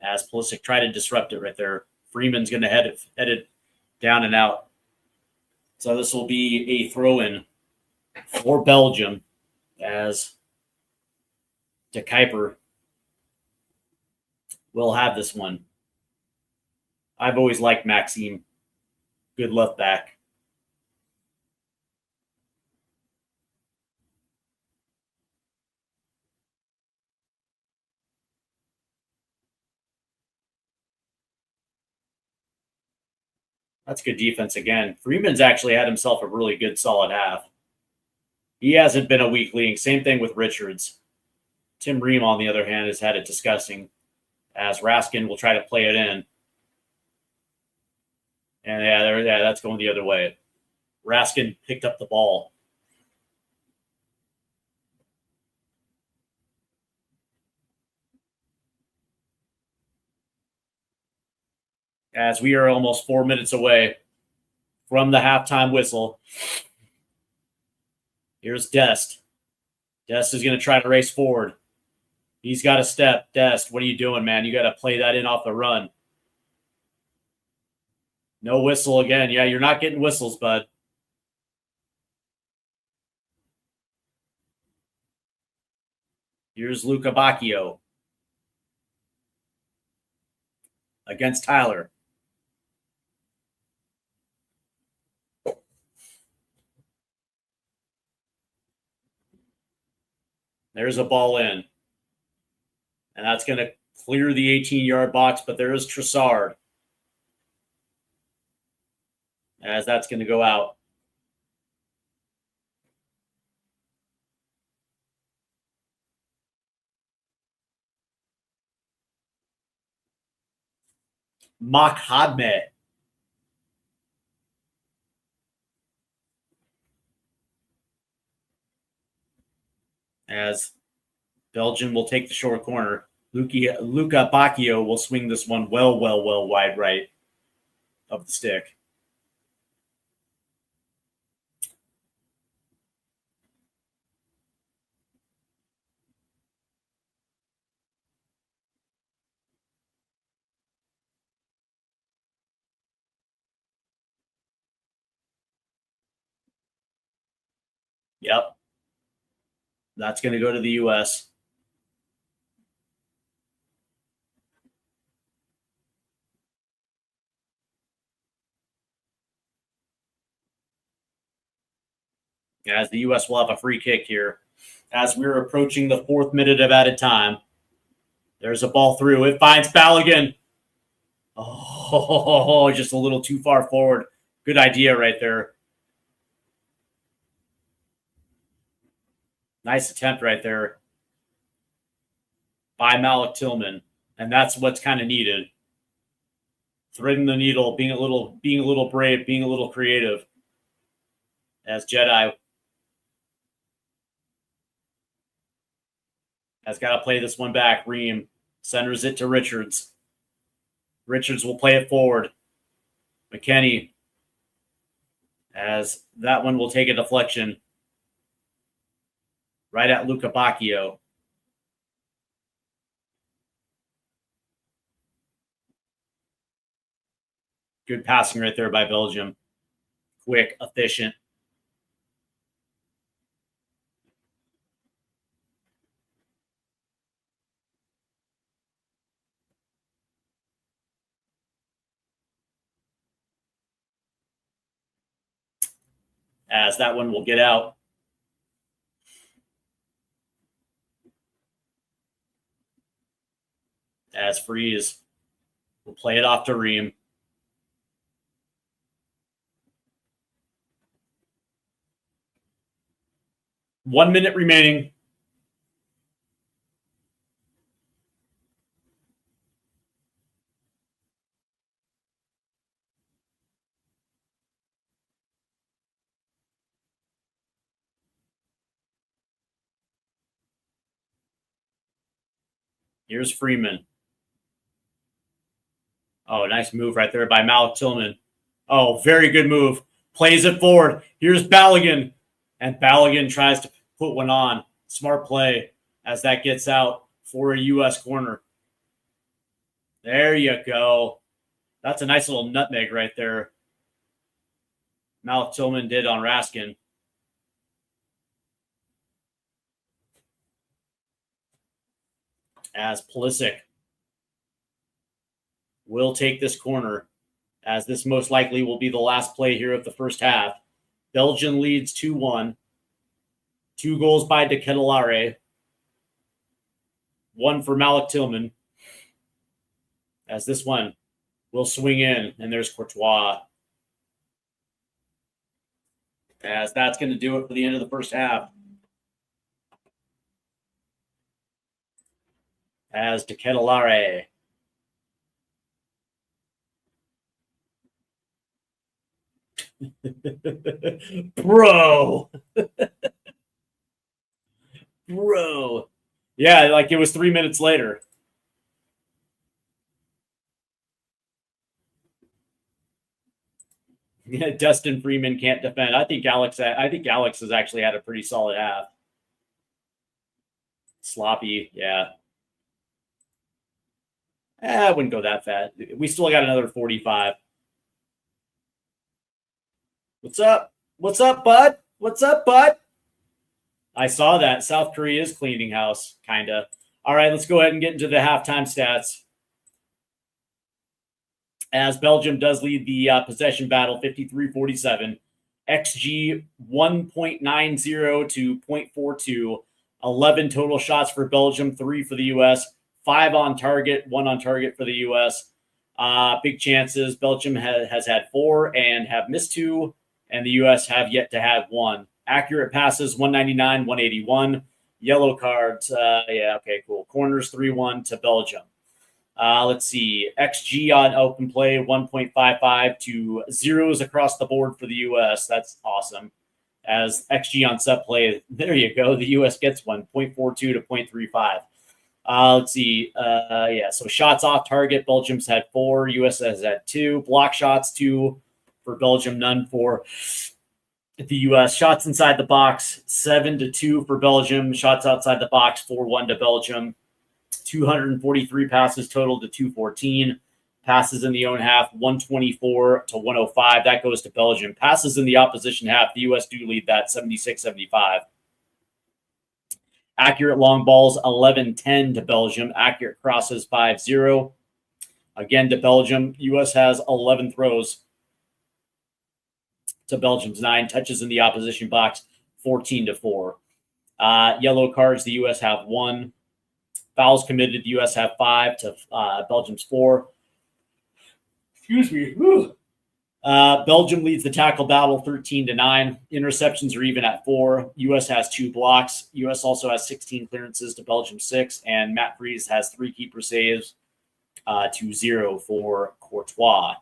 As Pulisic tried to disrupt it right there. Freeman's going to head it down and out. So this will be a throw-in for Belgium as De Kuiper will have this one. I've always liked Maxime. Good left back. That's good defense again. Freeman's actually had himself a really good, solid half. He hasn't been a weak link. Same thing with Richards. Tim Ream, on the other hand, has had it disgusting, as Raskin will try to play it in. And yeah, that's going the other way. Raskin picked up the ball. As we are almost 4 minutes away from the halftime whistle. Here's Dest. Dest is going to try to race forward. He's got a step. Dest, what are you doing, man? You got to play that in off the run. No whistle again. Yeah, you're not getting whistles, bud. Here's Luca Bacchio against Tyler. There's a ball in. And that's going to clear the 18-yard box, but there is Trossard. As that's going to go out. Makhadme. As Belgium will take the short corner. Luca Bacchio will swing this one well wide right of the stick. Yep. That's going to go to the U.S. As the U.S. will have a free kick here. As we're approaching the 4th minute of added time. There's a ball through. It finds Balogun. Oh, just a little too far forward. Good idea right there. Nice attempt right there by Malik Tillman. And that's what's kind of needed. Threading the needle, being a little brave, being a little creative. As Jedi has got to play this one back. Ream centers it to Richards. Richards will play it forward. McKennie, as that one will take a deflection right at Luca Bacchio. Good passing right there by Belgium. Quick, efficient. As that one will get out. As Freeze will play it off to Ream. One minute remaining. Here's Freeman. Oh, nice move right there by Malik Tillman. Oh, very good move. Plays it forward. Here's Balogun. And Balogun tries to put one on. Smart play as that gets out for a U.S. corner. There you go. That's a nice little nutmeg right there. Malik Tillman did on Raskin. As Pulisic will take this corner, as this most likely will be the last play here of the first half. Belgium leads 2-1. 2 goals by De Ketelaere. 1 for Malik Tillman. As this one will swing in, and there's Courtois. as that's going to do it for the end of the first half. As to Ketelare. Bro. Bro. Yeah, like it was 3 minutes later. Yeah, Dustin Freeman can't defend. I think Alex has actually had a pretty solid half. Sloppy, yeah. I wouldn't go that fast. We still got another 45. What's up? What's up, bud? What's up, bud? I saw that. South Korea is cleaning house, kind of. All right, let's go ahead and get into the halftime stats. As Belgium does lead the possession battle 53-47. XG 1.90 to 0.42. 11 total shots for Belgium, 3 for the U.S., 5 on target, 1 on target for the U.S. Big chances. Belgium has had 4 and have missed 2, and the U.S. have yet to have 1. Accurate passes, 199, 181. Yellow cards, yeah, okay, cool. Corners, 3-1 to Belgium. Let's see. XG on open play, 1.55 to zeros across the board for the U.S. That's awesome. As XG on set play, there you go. The U.S. gets 1, 0.42 to 0.35. Let's see. Yeah, so shots off target, Belgium's had 4. U.S. has had 2. Block shots, 2 for Belgium, none for the U.S. Shots inside the box, 7-2 for Belgium. Shots outside the box, 4-1 to Belgium. 243 passes total to 214. Passes in the own half, 124 to 105. That goes to Belgium. Passes in the opposition half, the U.S. do lead that, 76-75. Accurate long balls, 11-10 to Belgium. Accurate crosses, 5-0. Again to Belgium. U.S. has 11 throws to Belgium's 9. Touches in the opposition box, 14-4. Yellow cards, the U.S. have 1. Fouls committed, the U.S. have 5 to Belgium's 4. Excuse me. Belgium leads the tackle battle 13-9. Interceptions are even at 4. U.S. has 2 blocks. U.S. also has 16 clearances to Belgium 6, and Matt Fries has 3 keeper saves to 0 for Courtois.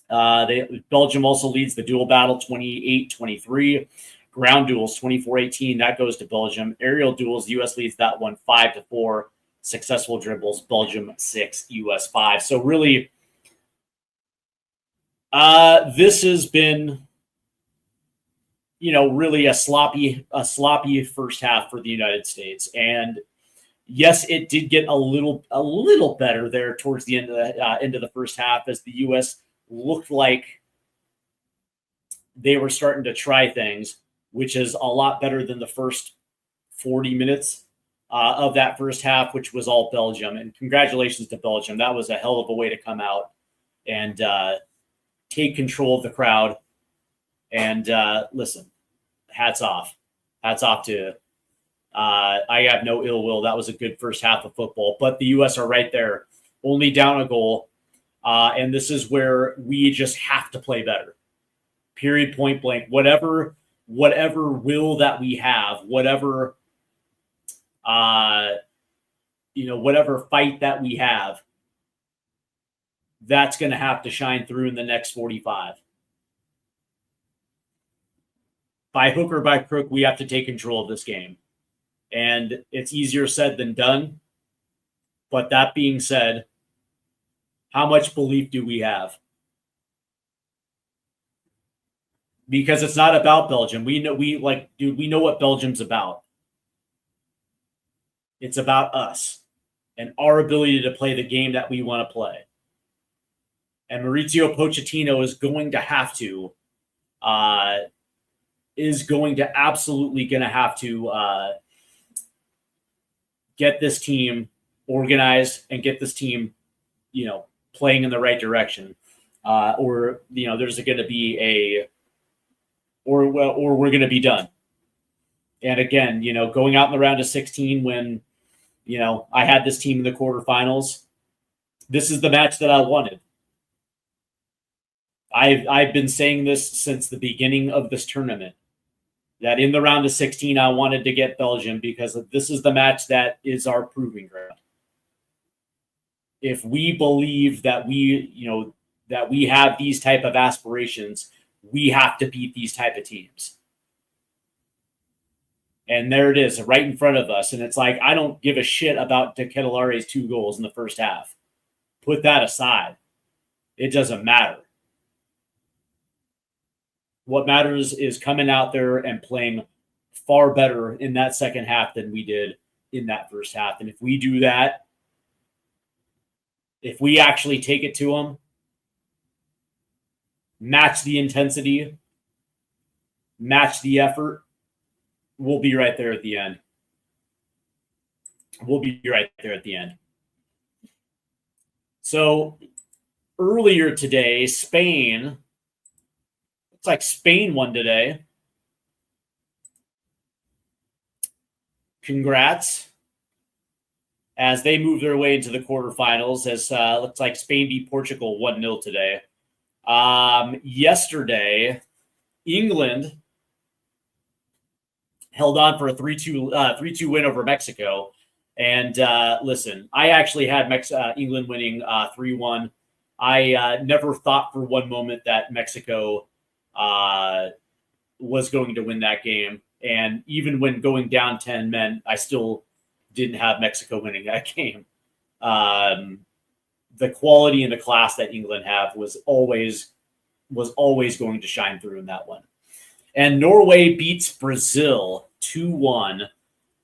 Belgium also leads the duel battle 28-23. Ground duels 24-18. That goes to Belgium. Aerial duels, U.S. leads that one 5-4. Successful dribbles, Belgium 6, U.S. 5. So really, this has been, really a sloppy first half for the United States. And yes, it did get a little better there towards the end of the first half, as the U.S. looked like they were starting to try things, which is a lot better than the first 40 minutes of that first half, which was all Belgium. And congratulations to Belgium. That was a hell of a way to come out and take control of the crowd. And listen, hats off. Hats off to I have no ill will. That was a good first half of football. But the U.S. are right there, only down a goal. And this is where we just have to play better. Period, point blank. Whatever will that we have, whatever fight that we have, that's going to have to shine through in the next 45. By hook or by crook, we have to take control of this game. And it's easier said than done. But that being said, how much belief do we have? Because it's not about Belgium. We know what Belgium's about. It's about us and our ability to play the game that we want to play. And Mauricio Pochettino is going to absolutely have to get this team organized and get this team, playing in the right direction. Or there's going to be or we're going to be done. And again, going out in the round of 16 when, I had this team in the quarterfinals, this is the match that I wanted. I've been saying this since the beginning of this tournament, that in the round of 16, I wanted to get Belgium because this is the match that is our proving ground. If we believe that we have these type of aspirations, we have to beat these type of teams. And there it is, right in front of us. And it's like, I don't give a shit about De Ketelaere's 2 goals in the first half. Put that aside. It doesn't matter. What matters is coming out there and playing far better in that second half than we did in that first half. And if we do that, if we actually take it to them, match the intensity, match the effort, we'll be right there at the end. We'll be right there at the end. So earlier today, Spain, looks like Spain won today. Congrats. As they move their way into the quarterfinals, as looks like Spain beat Portugal 1-0 today. Yesterday, England held on for a 3-2 win over Mexico. And listen, I actually had England winning 3-1. I never thought for one moment that Mexico was going to win that game. And even when going down 10 men, I still didn't have Mexico winning that game. The quality and the class that England have was always going to shine through in that one. And Norway beats Brazil 2-1.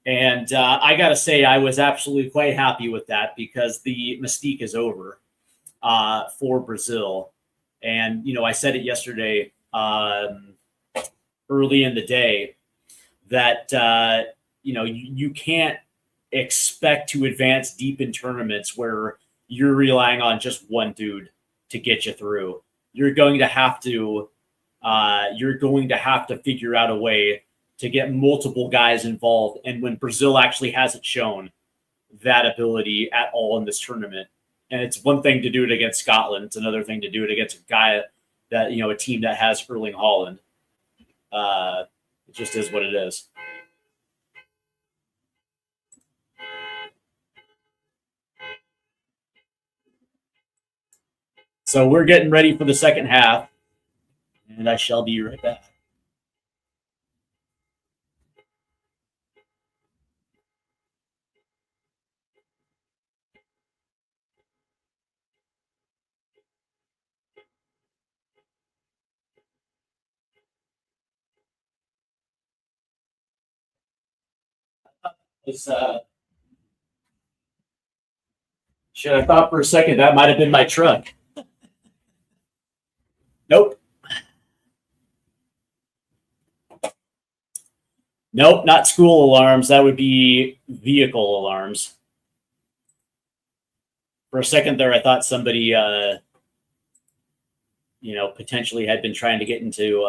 And I got to say, I was absolutely quite happy with that because the mystique is over for Brazil. And, I said it yesterday early in the day that, you can't expect to advance deep in tournaments where you're relying on just one dude to get you through. You're going to have to figure out a way to get multiple guys involved. And when Brazil actually hasn't shown that ability at all in this tournament, and it's one thing to do it against Scotland, it's another thing to do it against a guy that, a team that has Erling Haaland. It just is what it is. So we're getting ready for the second half, and I shall be right back. Shit, I thought for a second that might have been my truck. Nope. Nope, not school alarms. That would be vehicle alarms. For a second there, I thought somebody, potentially had been trying to get into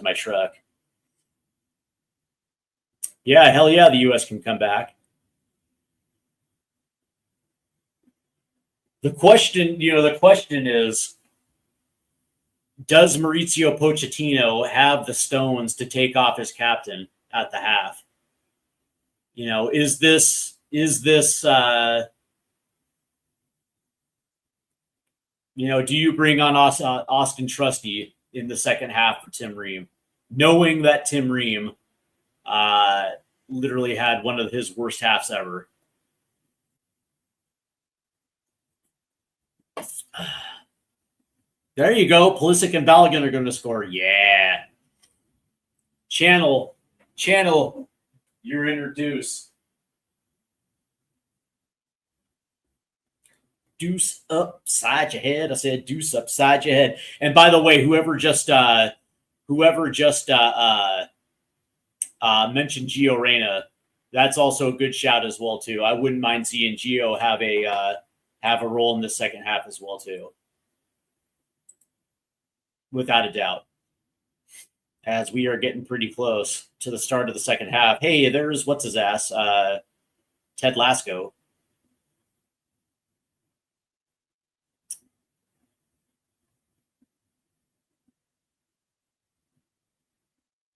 my truck. Yeah, hell yeah, the U.S. can come back. The question is, does Mauricio Pochettino have the stones to take off his captain at the half? Is this do you bring on Austin Trusty in the second half for Tim Ream, knowing that Tim Ream literally had one of his worst halves ever? There you go. Pulisic and Balogun are going to score. Yeah. Channel, you're introduced. Deuce upside your head. I said deuce upside your head. And by the way, whoever just mentioned Gio Reyna, that's also a good shout as well too. I wouldn't mind seeing Gio have a role in the second half as well too, without a doubt. As we are getting pretty close to the start of the second half. Hey, there's what's his ass, Ted Lasso.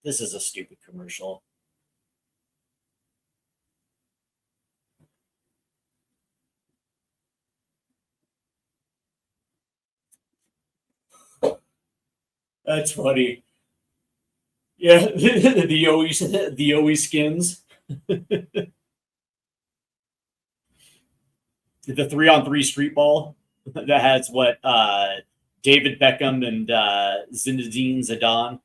This is a stupid commercial. That's funny. Yeah, the always skins. The 3-on-3 street ball that has what David Beckham and Zinedine Zidane.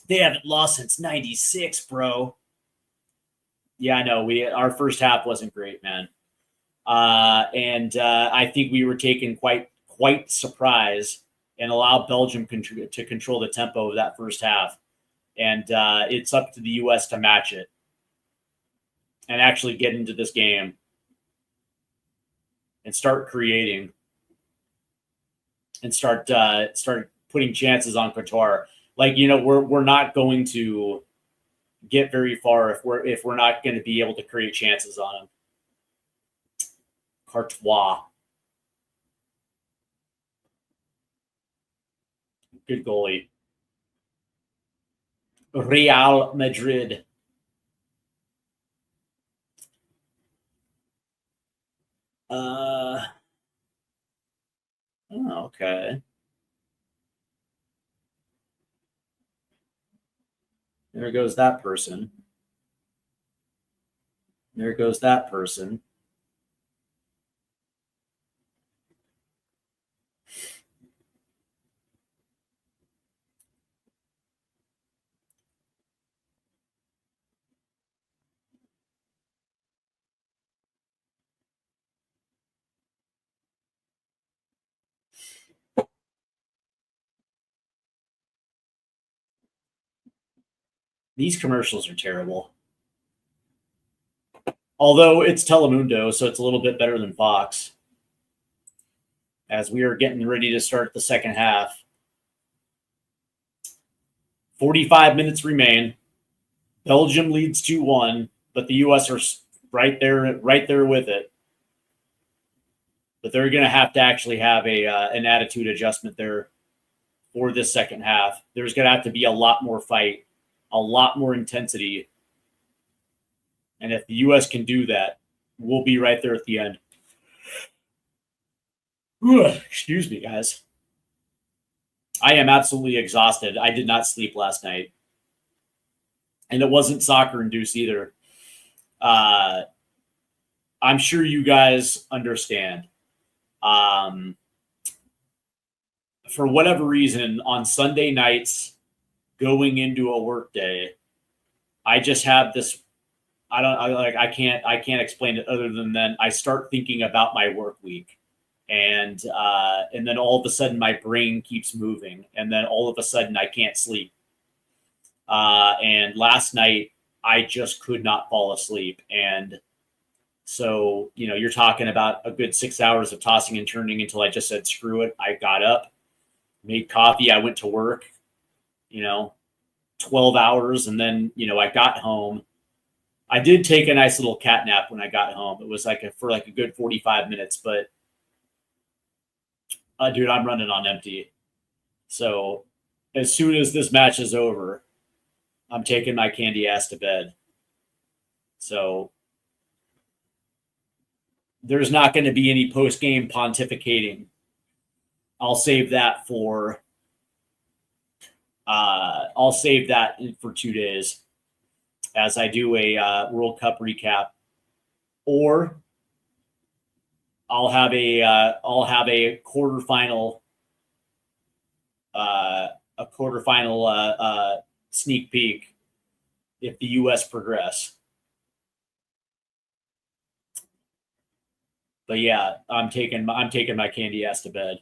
They haven't lost since '96, bro. Yeah, I know. Our first half wasn't great, man. And I think we were taken quite surprise and allowed Belgium to control the tempo of that first half. And it's up to the U.S. to match it and actually get into this game and start creating and start putting chances on Qatar. Like, we're not going to get very far if we're not going to be able to create chances on them. Courtois. Good goalie. Real Madrid. Okay. There goes that person. There goes that person. These commercials are terrible. Although it's Telemundo, so it's a little bit better than Fox. As we are getting ready to start the second half. 45 minutes remain. Belgium leads 2-1, but the U.S. are right there with it. But they're going to have actually have an attitude adjustment there for this second half. There's going to have to be a lot more fight, a lot more intensity. And if the U.S. can do that, we'll be right there at the end. Excuse me, guys. I am absolutely exhausted. I did not sleep last night. And it wasn't soccer-induced either. I'm sure you guys understand. For whatever reason, on Sunday nights, going into a work day, I just have this. I can't explain it other than then I start thinking about my work week, and then all of a sudden my brain keeps moving, and then all of a sudden I can't sleep. And last night I just could not fall asleep, and so you're talking about a good 6 hours of tossing and turning until I just said screw it. I got up, made coffee, I went to work. 12 hours, and then I got home. I did take a nice little cat nap when I got home. It was for a good 45 minutes, but dude, I'm running on empty. So as soon as this match is over, I'm taking my candy ass to bed. So there's not going to be any post-game pontificating. I'll save that for 2 days as I do a World Cup recap, or I'll have a quarterfinal sneak peek if the U.S. progress. But yeah, I'm taking my candy ass to bed.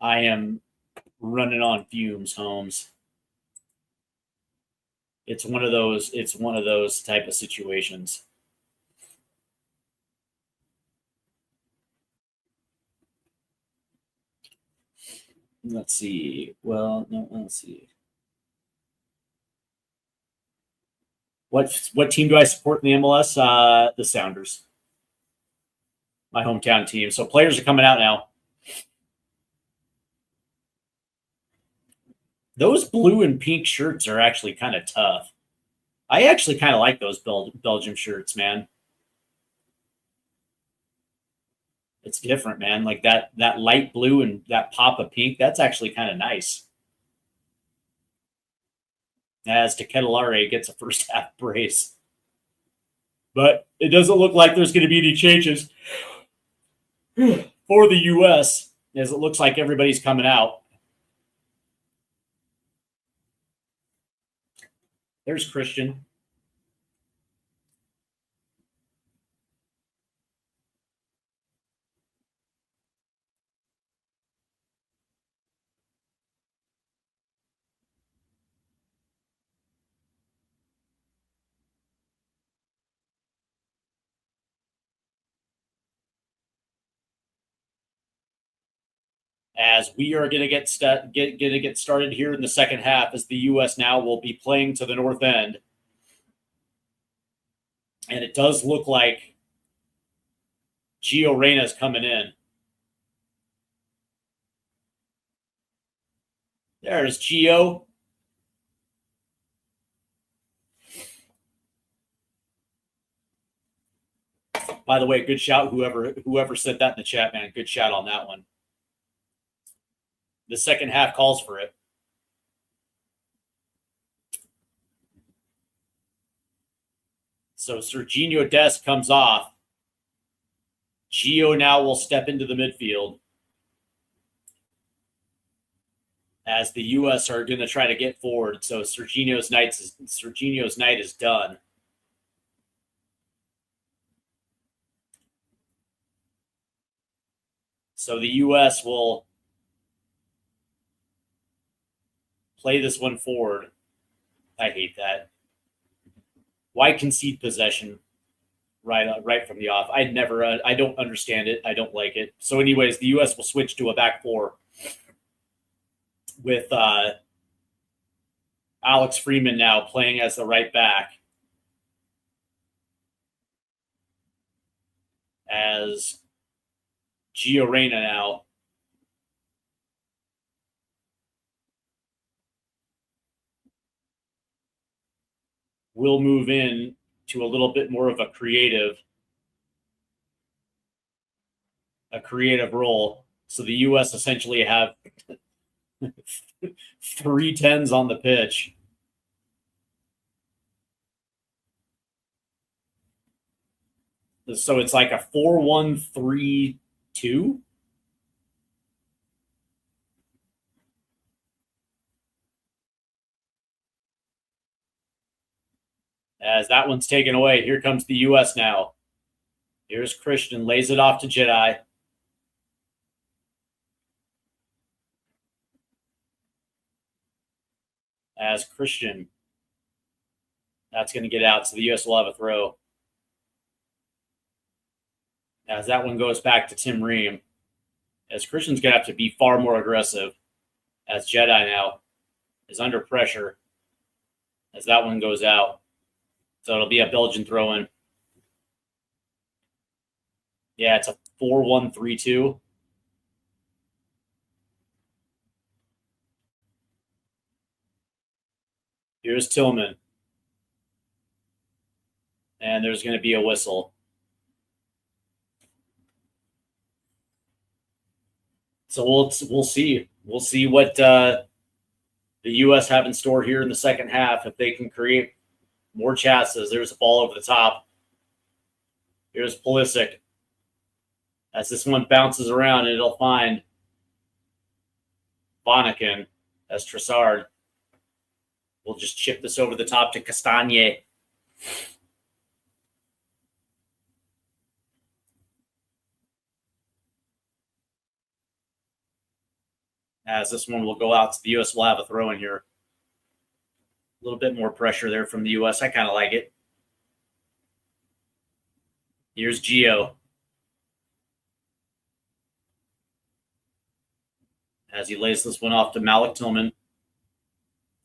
I am running on fumes, Holmes. It's one of those type of situations. Let's see. Well, no, let's see. What team do I support in the MLS? The Sounders. My hometown team. So players are coming out now. Those blue and pink shirts are actually kind of tough. I actually kind of like those Belgium shirts, man. It's different, man. Like that light blue and that pop of pink, that's actually kind of nice. As Ketelare gets a first half brace. But it doesn't look like there's going to be any changes for the U.S., as it looks like everybody's coming out. There's Christian. As we are going to get started here in the second half, as the U.S. now will be playing to the north end. And it does look like Gio Reyna's coming in. There's Gio. By the way, good shout, whoever said that in the chat, man. Good shout on that one. The second half calls for it. So Serginho Dest comes off. Gio now will step into the midfield, as the U.S. are going to try to get forward. So Serginho's night is done. So the U.S. will play this one forward. I hate that. Why concede possession right from the off? I don't understand it. I don't like it. So anyways, the U.S. will switch to a back four with Alex Freeman now playing as the right back, as Gio Reyna now will move in to a little bit more of a creative role. So the U.S. essentially have 3 10s on the pitch. So it's like a 4-1-3-2. As that one's taken away, here comes the U.S. now. Here's Christian, lays it off to Jedi. As Christian, that's going to get out, so the U.S. will have a throw. As that one goes back to Tim Ream, as Christian's going to have to be far more aggressive, as Jedi now is under pressure, as that one goes out. So it'll be a Belgian throw-in. Yeah, it's a 4-1-3-2. Here's Tillman. And there's going to be a whistle. So we'll see. We'll see what the U.S. have in store here in the second half, if they can create more chances. There's a ball over the top. Here's Pulisic. As this one bounces around, it'll find Vanaken, as Trossard will just chip this over the top to Castagne. As this one will go out, so the U.S. will have a throw in here. A little bit more pressure there from the U.S. I kind of like it. Here's Gio. As he lays this one off to Malik Tillman.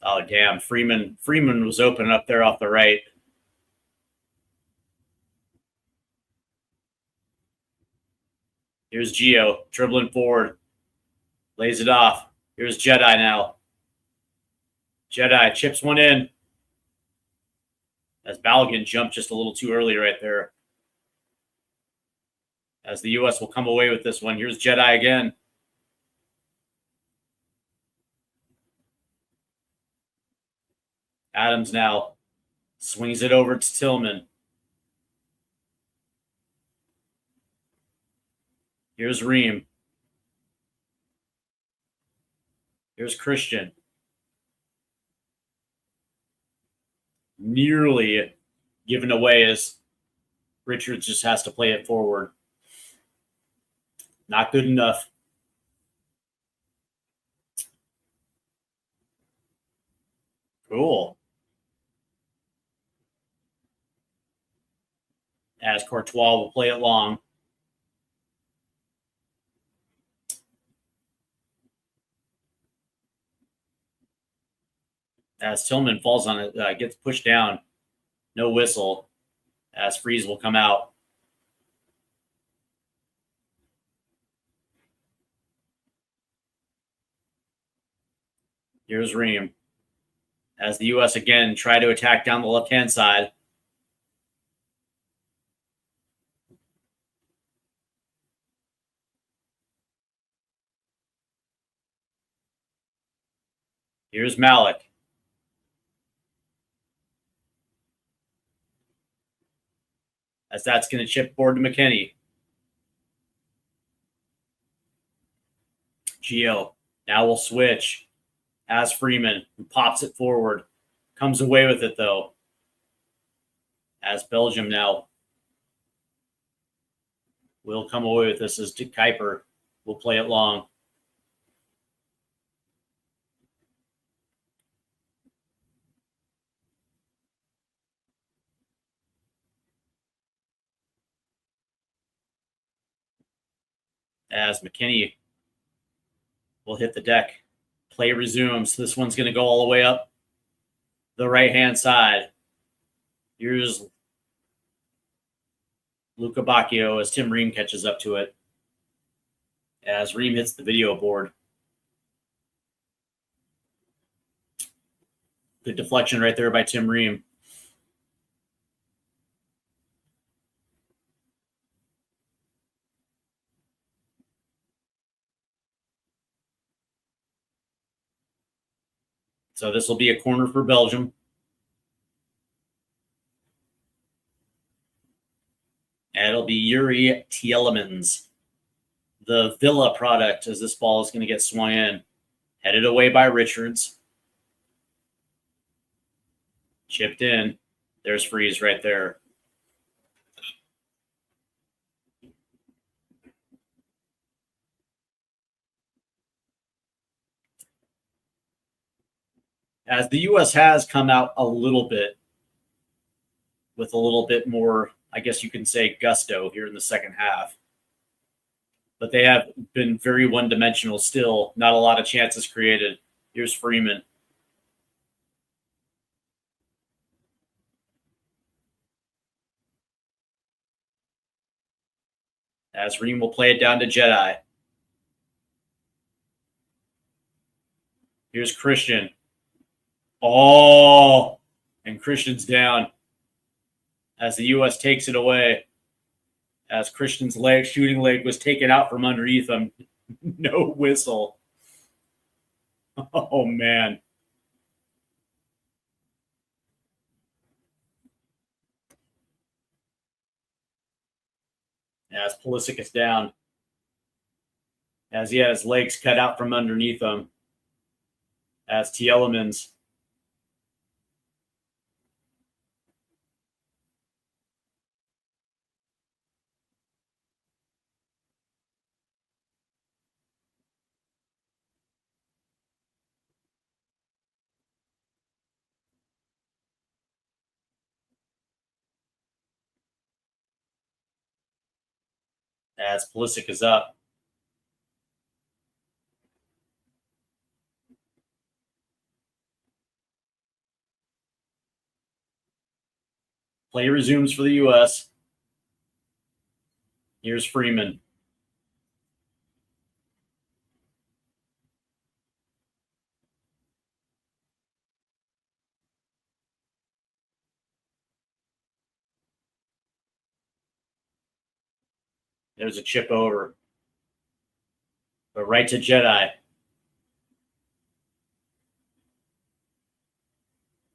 Oh, damn. Freeman was open up there off the right. Here's Gio dribbling forward. Lays it off. Here's Jedi now. Jedi chips one in. As Balogun jumped just a little too early right there. As the U.S. will come away with this one. Here's Jedi again. Adams now swings it over to Tillman. Here's Ream. Here's Christian. Nearly given away as Richards just has to play it forward. Not good enough. Cool. As Courtois will play it long. As Tillman falls on it, gets pushed down. No whistle. As Freeze will come out. Here's Ream. As the U.S. again try to attack down the left-hand side. Here's Malik. As that's going to chip forward to McKinney. Gio. Now we'll switch. As Freeman, who pops it forward. Comes away with it, though. As Belgium now will come away with this as Kuiper will play it long. As McKinney will hit the deck. Play resumes. This one's going to go all the way up the right-hand side. Here's Luca Bacchio as Tim Ream catches up to it. As Ream hits the video board. Good deflection right there by Tim Ream. So this will be a corner for Belgium. And it'll be Yuri Tielemans, the Villa product, as this ball is going to get swung in. Headed away by Richards. Chipped in. There's Freeze right there. As the U.S. has come out a little bit with a little bit more, I guess you can say, gusto here in the second half. But they have been very one-dimensional still. Not a lot of chances created. Here's Freeman. As Ream will play it down to Jedi. Here's Christian. Oh, and Christian's down. As the U.S. takes it away. As Christian's shooting leg was taken out from underneath him. No whistle. Oh, man. As Pulisic is down. As he had his legs cut out from underneath him. As Tielemans. As Pulisic is up. Play resumes for the U.S. Here's Freeman. There's a chip over. But right to Jedi.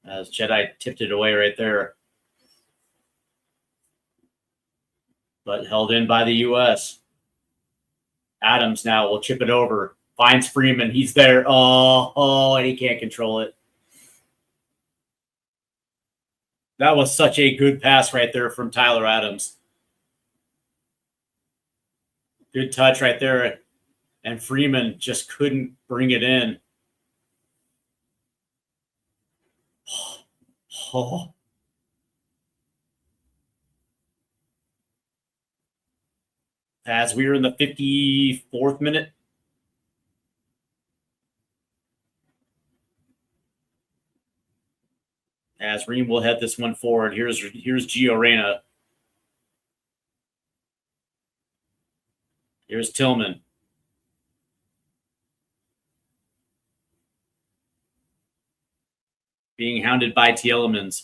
As Jedi tipped it away right there. But held in by the U.S. Adams now will chip it over. Finds Freeman. He's there. And he can't control it. That was such a good pass right there from Tyler Adams. Good touch right there. And Freeman just couldn't bring it in. Oh. As we were in the 54th minute. As Ream will head this one forward. Here's Gio Reyna. Here's Tillman. Being hounded by Tielemans.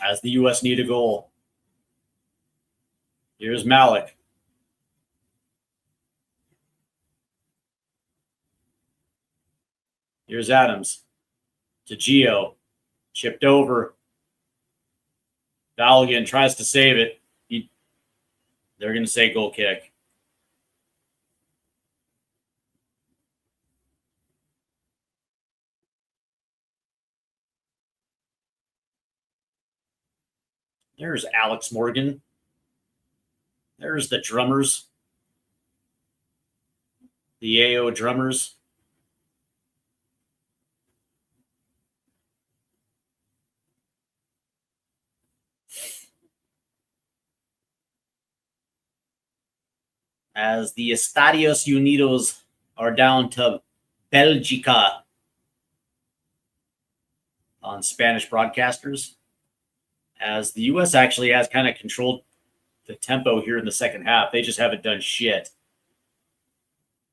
As the U.S. need a goal. Here's Malik. Here's Adams. To Gio. Chipped over. Balogun tries to save it. They're going to say goal kick. There's Alex Morgan. There's the drummers. The AO drummers. As the Estadios Unidos are down to Belgica on Spanish broadcasters. As the U.S. actually has kind of controlled the tempo here in the second half. They just haven't done shit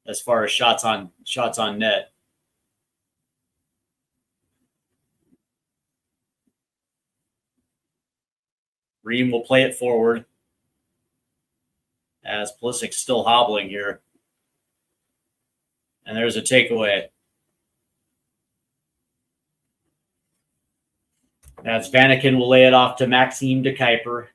as far as shots on net. Ream will play it forward as Pulisic's still hobbling here. And there's a takeaway. As Vanaken will lay it off to Maxime de Kuiper.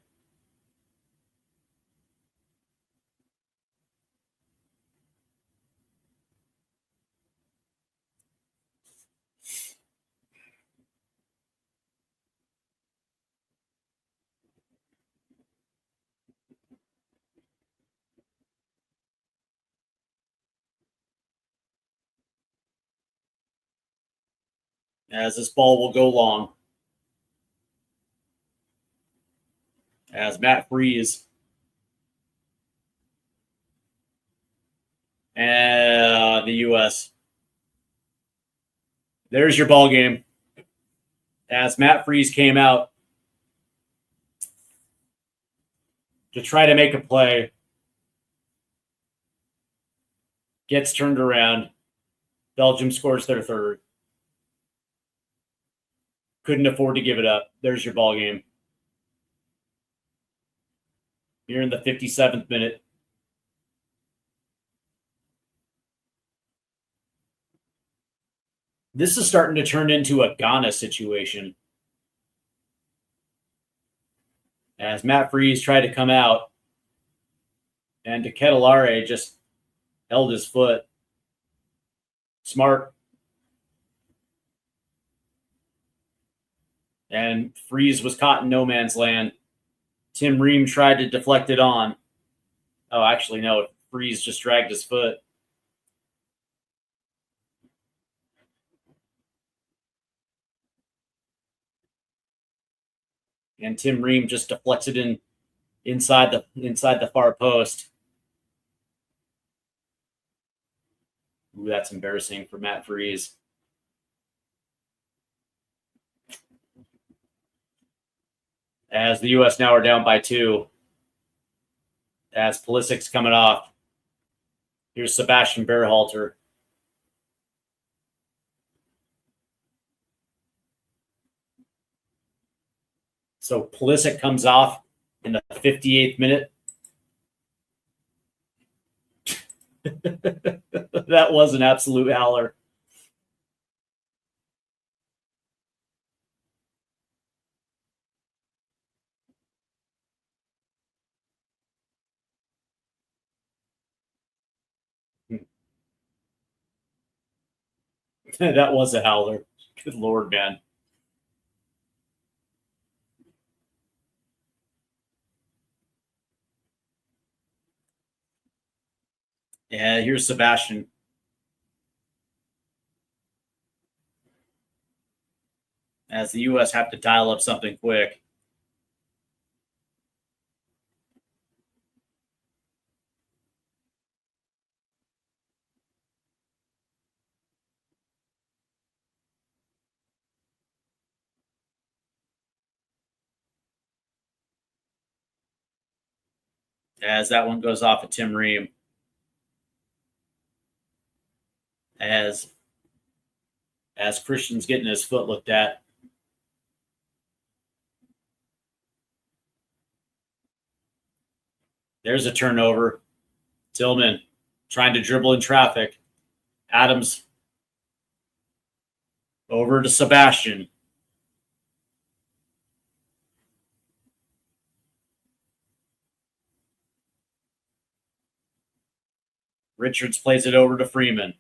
As this ball will go long. As Matt Freese and the U.S. There's your ball game. As Matt Freese came out to try to make a play, gets turned around. Belgium scores their third. Couldn't afford to give it up. There's your ball game. Here in the 57th minute. This is starting to turn into a Ghana situation. As Matt Freese tried to come out, and De Ketelare just held his foot. Smart. And Freese was caught in no man's land. Tim Ream tried to deflect it on. Oh, actually, no. Freese just dragged his foot. And Tim Ream just deflects it inside the far post. Ooh, that's embarrassing for Matt Freese. As the U.S. now are down by 2. As Pulisic's coming off. Here's Sebastian Berhalter. So Pulisic comes off in the 58th minute. That was an absolute howler. That was a howler. Good Lord, man. Yeah, here's Sebastian. As the U.S. have to dial up something quick. As that one goes off at Tim Ream. As Christian's getting his foot looked at. There's a turnover. Tillman trying to dribble in traffic. Adams over to Sebastian. Richards plays it over to Freeman.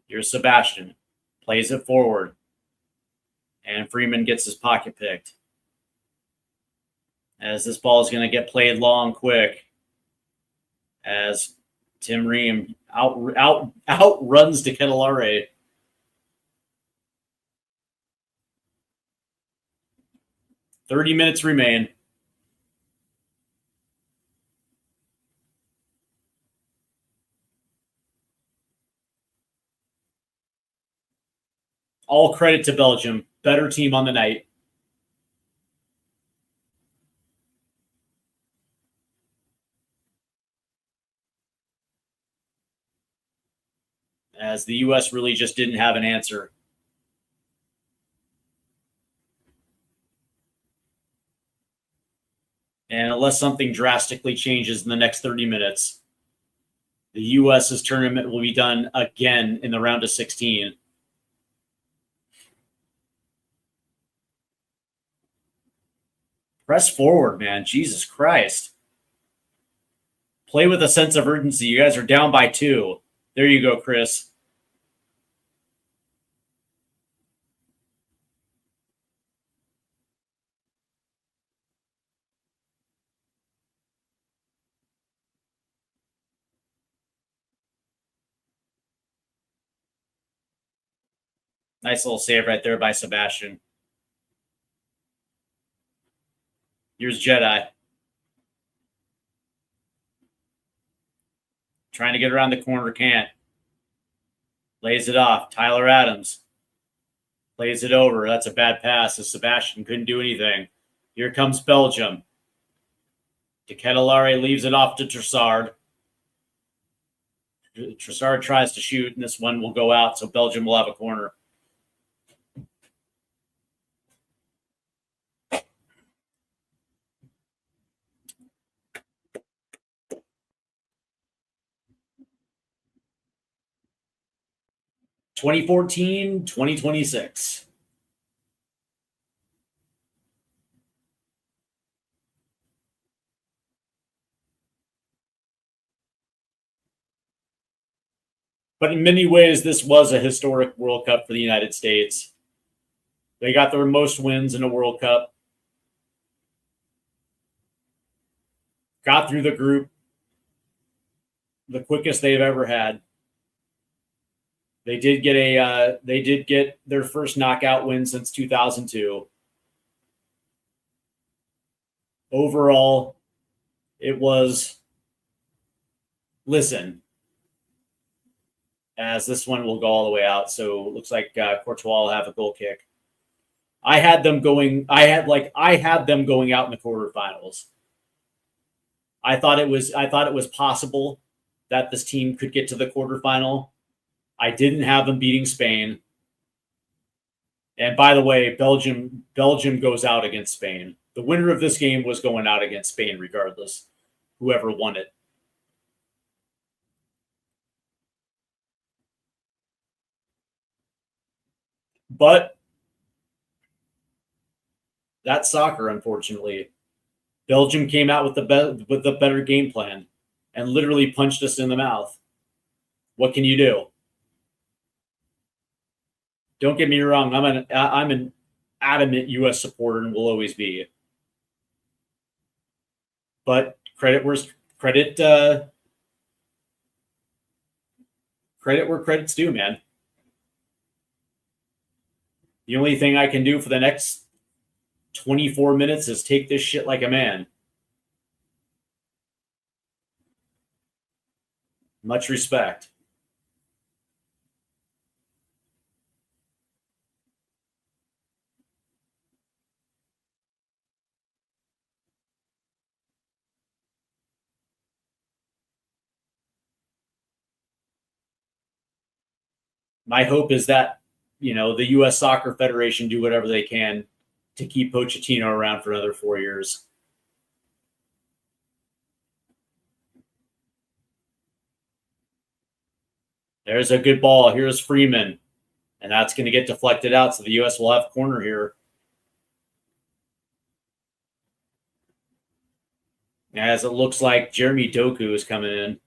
Here's Sebastian. Plays it forward. And Freeman gets his pocket picked. As this ball is going to get played long, quick. As Tim Ream outruns to Ketelare. "30 minutes remain. All credit to Belgium. Better team on the night. As the U.S. really just didn't have an answer. And unless something drastically changes in the next 30 minutes, the U.S.'s tournament will be done again in the round of 16. Press forward, man. Jesus Christ. Play with a sense of urgency. You guys are down by 2. There you go, Chris. Nice little save right there by Sebastian. Here's Jedi. Trying to get around the corner, can't. Lays it off. Tyler Adams. Plays it over. That's a bad pass as Sebastian couldn't do anything. Here comes Belgium. De Ketelare leaves it off to Trossard. Trossard tries to shoot, and this one will go out, so Belgium will have a corner. "2014-2026. But in many ways, this was a historic World Cup for the United States. They got their most wins in a World Cup. Got through the group the quickest they've ever had. They did get their first knockout win since 2002. Overall, it was, listen, as this one will go all the way out. So it looks like Courtois will have a goal kick. I had them going out in the quarterfinals. I thought it was possible that this team could get to the quarterfinal. I didn't have them beating Spain. And by the way, Belgium goes out against Spain. The winner of this game was going out against Spain regardless, whoever won it. But that's soccer, unfortunately. Belgium came out with the better game plan and literally punched us in the mouth. What can you do? Don't get me wrong. I'm an adamant U.S. supporter and will always be. But credit where credit's due, man. The only thing I can do for the next 24 minutes is take this shit like a man. Much respect. My hope is that, the U.S. Soccer Federation do whatever they can to keep Pochettino around for another 4 years. There's a good ball. Here's Freeman. And that's going to get deflected out, so the U.S. will have corner here. As it looks like Jeremy Doku is coming in.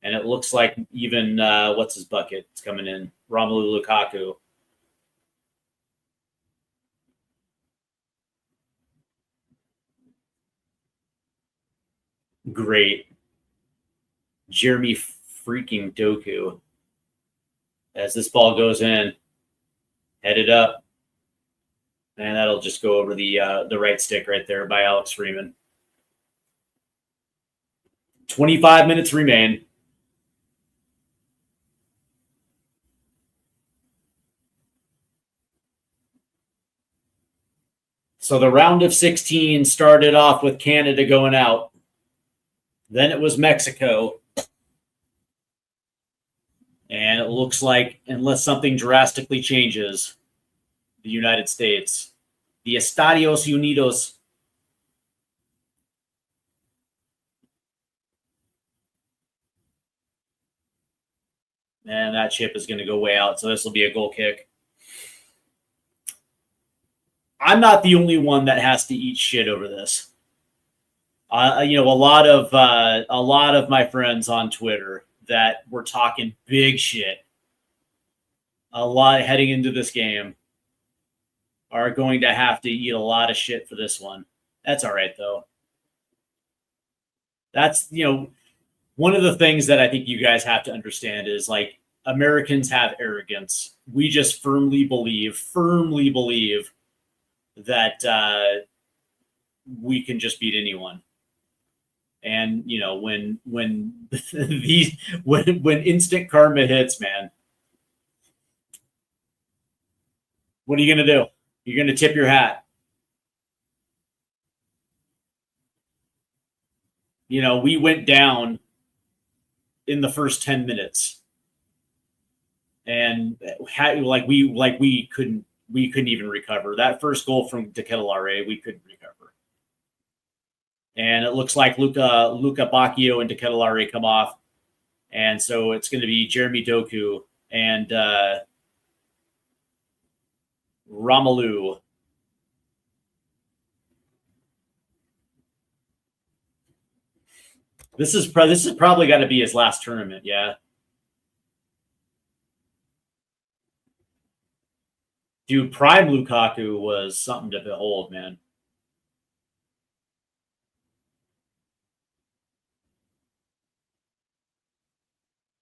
And it looks like even, what's his bucket? It's coming in. Romelu Lukaku. Great. Jeremy freaking Doku. As this ball goes in, headed up. And that'll just go over the right stick right there by Alex Freeman. 25 minutes remain. So the round of 16 started off with Canada going out. Then it was Mexico. And it looks like, unless something drastically changes, the United States, the Estados Unidos. And that chip is going to go way out. So this will be a goal kick. I'm not the only one that has to eat shit over this. A lot of my friends on Twitter that were talking big shit a lot heading into this game are going to have to eat a lot of shit for this one. That's all right, though. That's, one of the things that I think you guys have to understand is, like, Americans have arrogance. We just firmly believe that we can just beat anyone. And when when instant karma hits, man, what are you gonna do? You're gonna tip your hat. We went down in the first 10 minutes, and we couldn't even recover. That first goal from De Ketelaere, we couldn't recover. And it looks like Luca Bacchio and De Ketelaere come off. And so it's going to be Jeremy Doku and Romelu. This is probably got to be his last tournament, yeah. Dude, prime Lukaku was something to behold, man.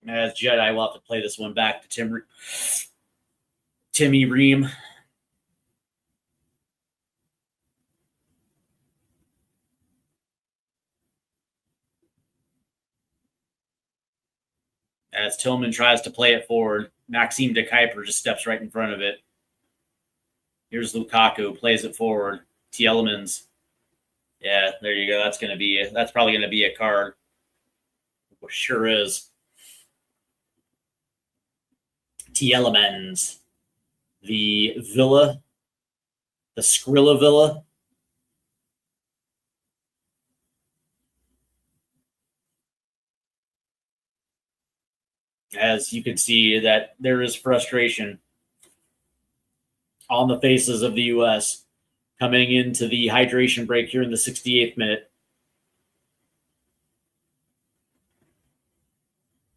As Jedi, will have to play this one back to Timmy Ream. As Tillman tries to play it forward, Maxime de Kuiper just steps right in front of it. Here's Lukaku, plays it forward. Tielemans. Yeah, there you go. That's probably going to be a card. It sure is. Elemens, the Villa, the Skrilla Villa. As you can see, that there is frustration on the faces of the U.S. coming into the hydration break here in the 68th minute.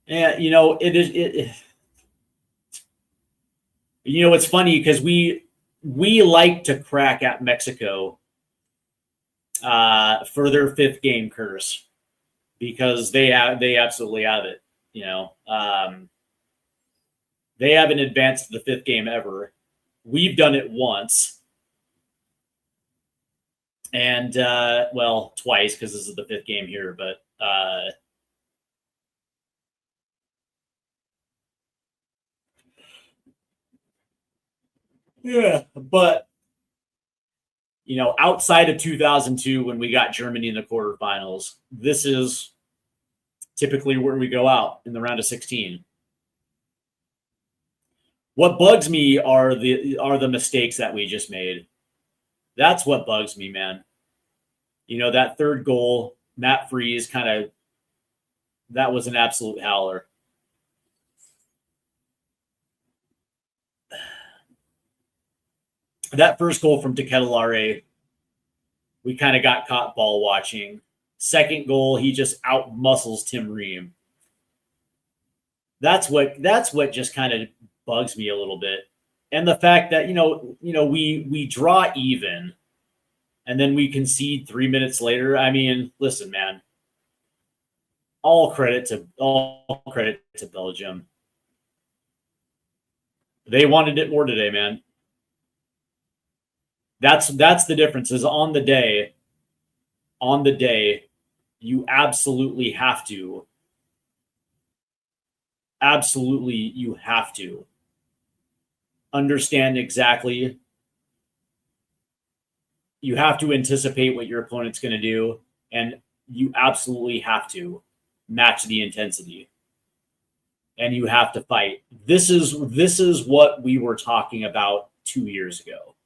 Yeah, you know, you know, it's funny because we like to crack at Mexico for their fifth game curse because they absolutely have it. You know, they haven't advanced to the fifth game ever. We've done it once. And, well, twice because this is the fifth game here. But yeah, but, you know, outside of 2002 when we got Germany in the quarterfinals, this is typically where we go out in the round of 16. What bugs me are the mistakes that we just made. That's what bugs me, man. You know, that third goal, Matt Freeze that was an absolute howler. That first goal from Teketelare, we kind of got caught ball watching. Second goal, he just out muscles Tim Ream. That's what just kind of bugs me a little bit. And the fact that, you know, we draw even and then we concede 3 minutes later. I mean, listen, man. All credit to Belgium. They wanted it more today, man. That's the difference is on the day, you absolutely have to understand exactly. You have to anticipate what your opponent's going to do, and you absolutely have to match the intensity. And you have to fight. This is what we were talking about 2 years ago,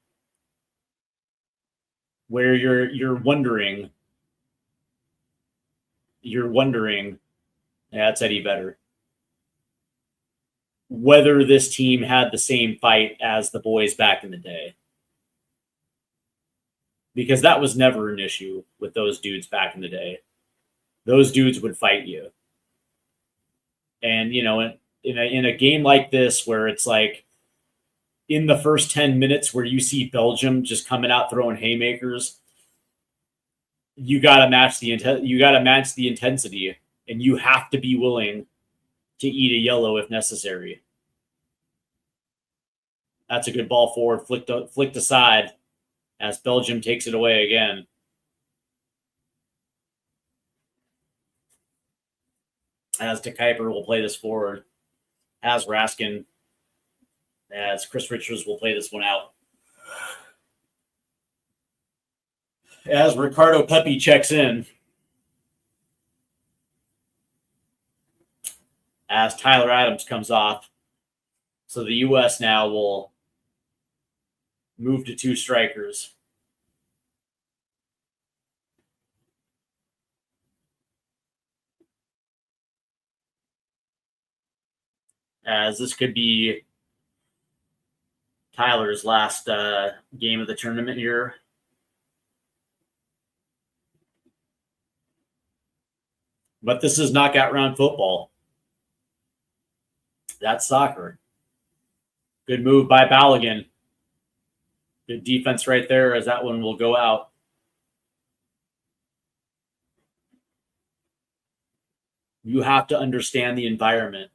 where you're wondering. Yeah, that's Eddie Vedder. Whether this team had the same fight as the boys back in the day. Because that was never an issue with those dudes back in the day. Those dudes would fight you. And, you know, in a game like this where it's like in the first 10 minutes where you see Belgium just coming out throwing haymakers, you got to match the intensity, and you have to be willing to eat a yellow if necessary. That's a good ball forward, flicked aside as Belgium takes it away again. As De Kuiper will play this forward. As Raskin, as Chris Richards will play this one out. As Ricardo Pepi checks in. As Tyler Adams comes off. So the U.S. now will move to two strikers. As this could be Tyler's last game of the tournament here. But this is knockout round football. That's soccer. Good move by Balogun. Good defense right there as that one will go out. You have to understand the environment.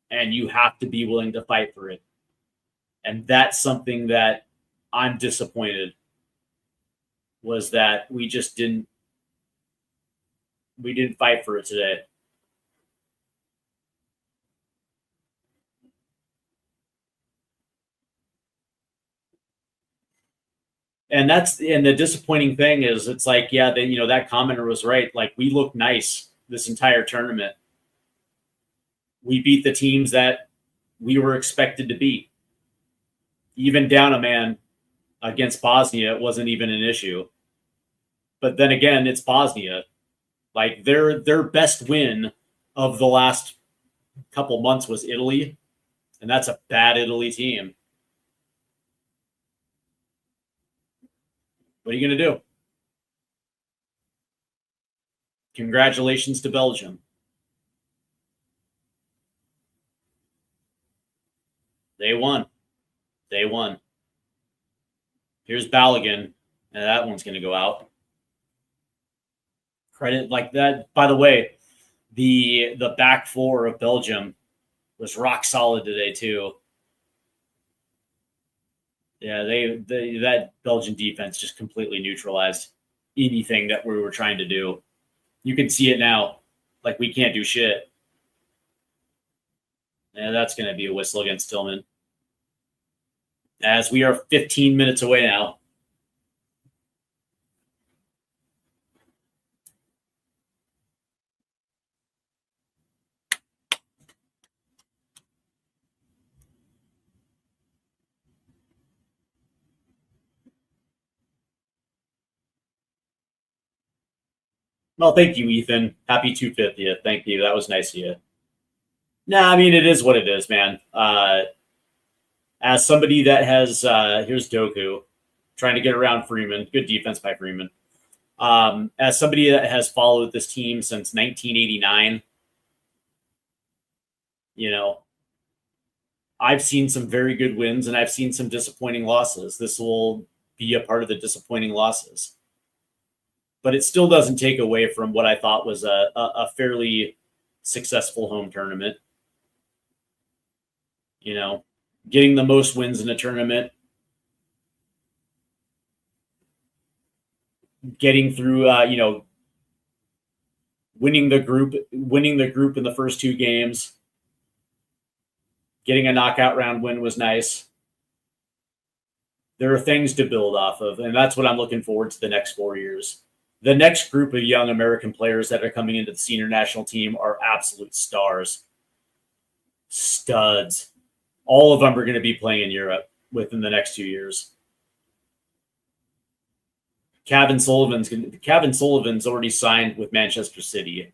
And you have to be willing to fight for it. And that's something that I'm disappointed was that we just didn't fight for it today. And the disappointing thing is it's like, yeah, that commenter was right. Like we look nice this entire tournament. we beat the teams that we were expected to beat. Even down a man against Bosnia, it wasn't even an issue. But then again, it's Bosnia. Like their best win of the last couple months was Italy, and that's a bad Italy team. What are you going to do? Congratulations to Belgium. They won. They won. Here's Balogun, and that one's going to go out. Credit like that. By the way, the back four of Belgium was rock solid today too. Yeah, that Belgian defense just completely neutralized anything that we were trying to do. You can see it now. Like, we can't do shit. And that's going to be a whistle against Tillman. As we are 15 minutes away now. Well, thank you, Ethan. Happy 250th. Thank you. That was nice of you. Nah, I mean, it is what it is, man. As somebody that has, here's Doku trying to get around Freeman. Good defense by Freeman. As somebody that has followed this team since 1989, you know, I've seen some very good wins and I've seen some disappointing losses. This will be a part of the disappointing losses. But it still doesn't take away from what I thought was a fairly successful home tournament. You know, getting the most wins in a tournament, getting through, winning the group in the first two games, getting a knockout round win was nice. There are things to build off of, and that's what I'm looking forward to the next 4 years. The next group of young American players that are coming into the senior national team are absolute stars. Studs. All of them are going to be playing in Europe within the next 2 years. Kevin Sullivan's already signed with Manchester City.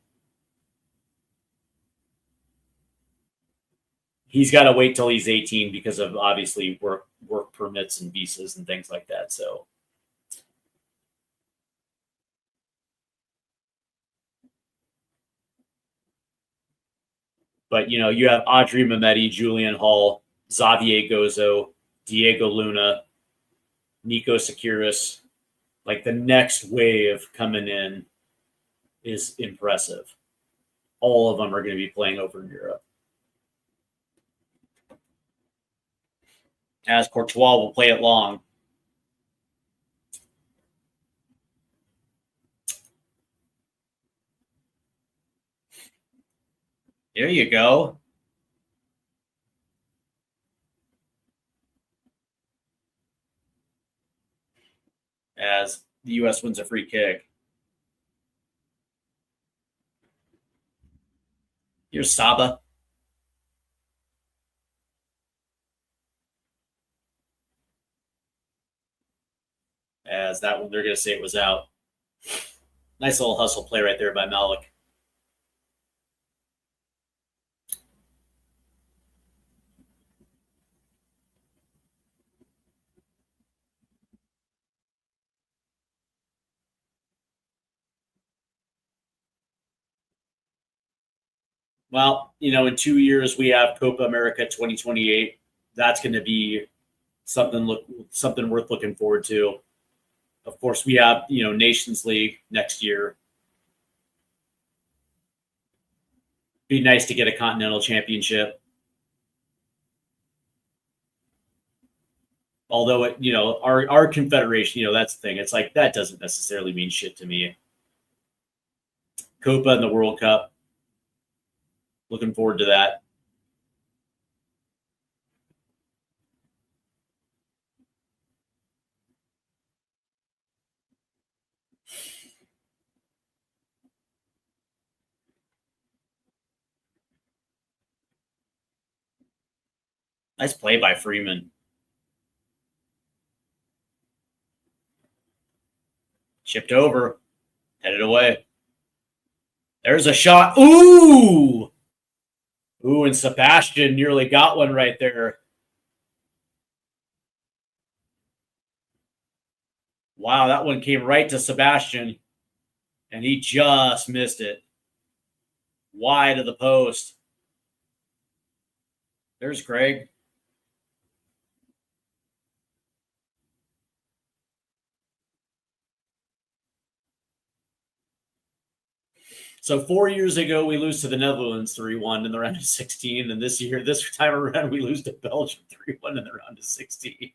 He's got to wait till he's 18 because of obviously work permits and visas and things like that. So, but you have Audrey Mehmeti, Julian Hall, Xavier Gozo, Diego Luna, Nico Securis. Like, the next wave coming in is impressive. All of them are going to be playing over in Europe. As Courtois will play it long. There you go. As the U.S. wins a free kick. Here's Saba. As that one, they're going to say it was out. Nice little hustle play right there by Malik. Well, in 2 years we have Copa America 2028. That's going to be something worth looking forward to. Of course, we have Nations League next year. Be nice to get a continental championship. Although our confederation, that's the thing. It's like that doesn't necessarily mean shit to me. Copa and the World Cup. Looking forward to that. Nice play by Freeman. Chipped over. Headed away. There's a shot. Ooh! Ooh, and Sebastian nearly got one right there. Wow, that one came right to Sebastian, and he just missed it. Wide of the post. There's Greg. So 4 years ago, we lose to the Netherlands 3-1 in the round of 16. And this time around, we lose to Belgium 3-1 in the round of 16.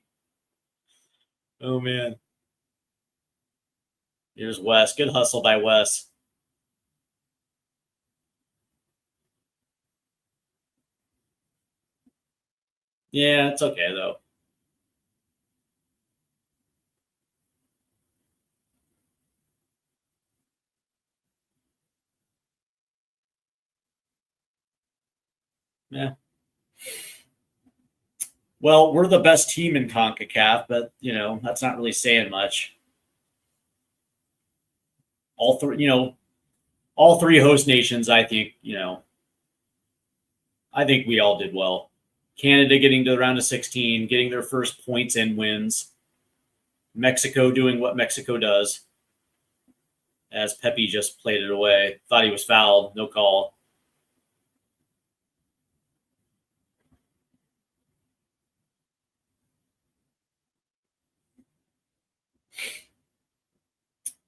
Oh, man. Here's Wes. Good hustle by Wes. Yeah, it's okay, though. Yeah. Well, we're the best team in CONCACAF, but, that's not really saying much. All three host nations, I think, I think we all did well. Canada getting to the round of 16, getting their first points and wins. Mexico doing what Mexico does. As Pepe just played it away. Thought he was fouled. No call.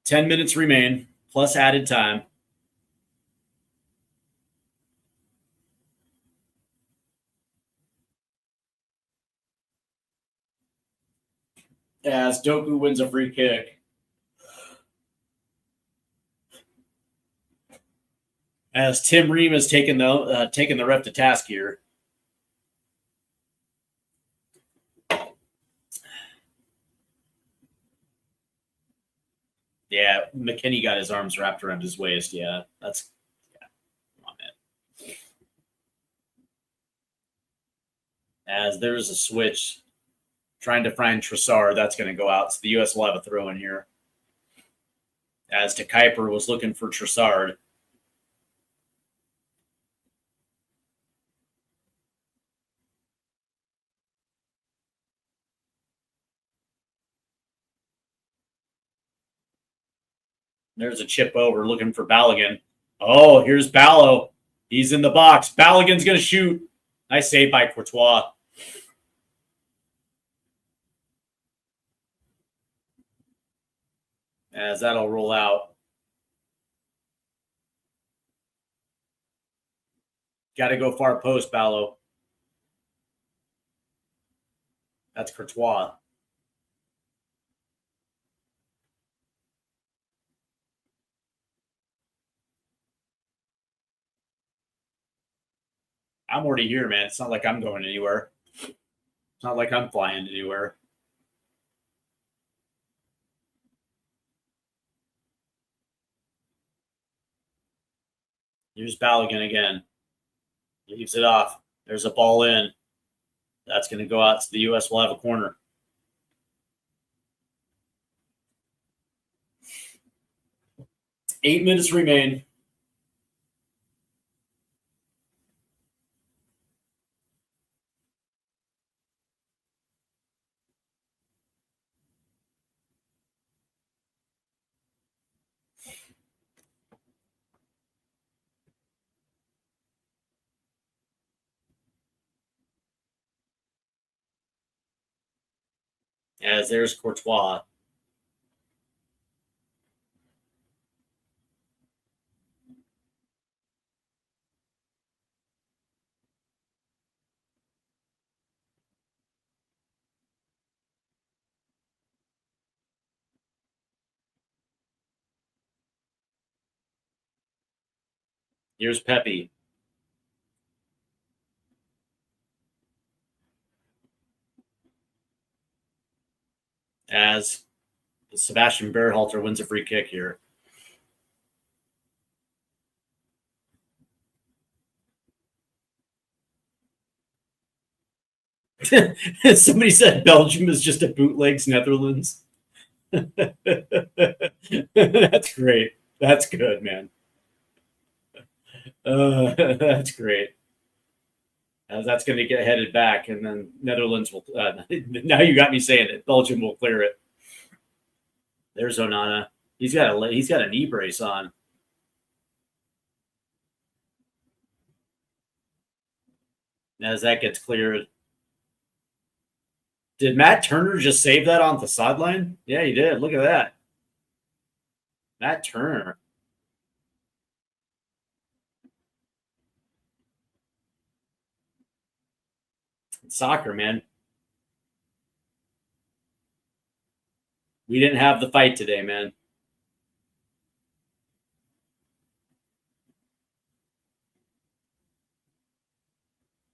Ten minutes remain, plus added time. As Doku wins a free kick. As Tim Ream has taken the ref to task here. Yeah, McKinney got his arms wrapped around his waist. Yeah. Come on, man. As there's a switch trying to find Trossard, that's going to go out. So the U.S. will have a throw in here. As to Kuiper was looking for Trossard. There's a chip over looking for Balogun. Oh, here's Ballo. He's in the box. Balogun's going to shoot. Nice save by Courtois. As that'll roll out. Got to go far post, Ballo. That's Courtois. I'm already here, man. It's not like I'm going anywhere. It's not like I'm flying anywhere. Here's Balogun again. Leaves it off. There's a ball in. That's going to go out. So the U.S. will have a corner. Eight minutes remain. As there's Courtois. Here's Pepe. As Sebastian Berhalter wins a free kick here. Somebody said Belgium is just a bootlegs Netherlands. That's great. That's good, man. That's great. That's going to get headed back, and then Netherlands will. Now you got me saying it. Belgium will clear it. There's Onana. He's got a knee brace on. As that gets cleared. Did Matt Turner just save that on the sideline? Yeah, he did. Look at that. Matt Turner. It's soccer, man. We didn't have the fight today, man.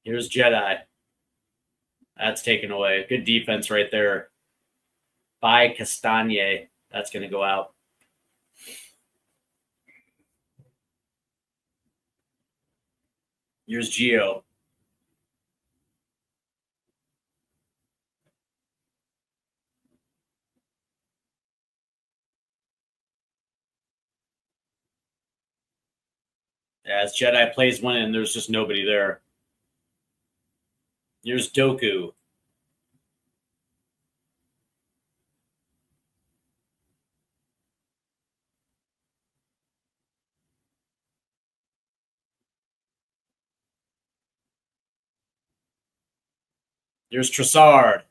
Here's Jedi. That's taken away. Good defense right there by Castagne. That's going to go out. Here's Gio. As Jedi plays one in, there's just nobody there. Here's Doku. Here's Trossard.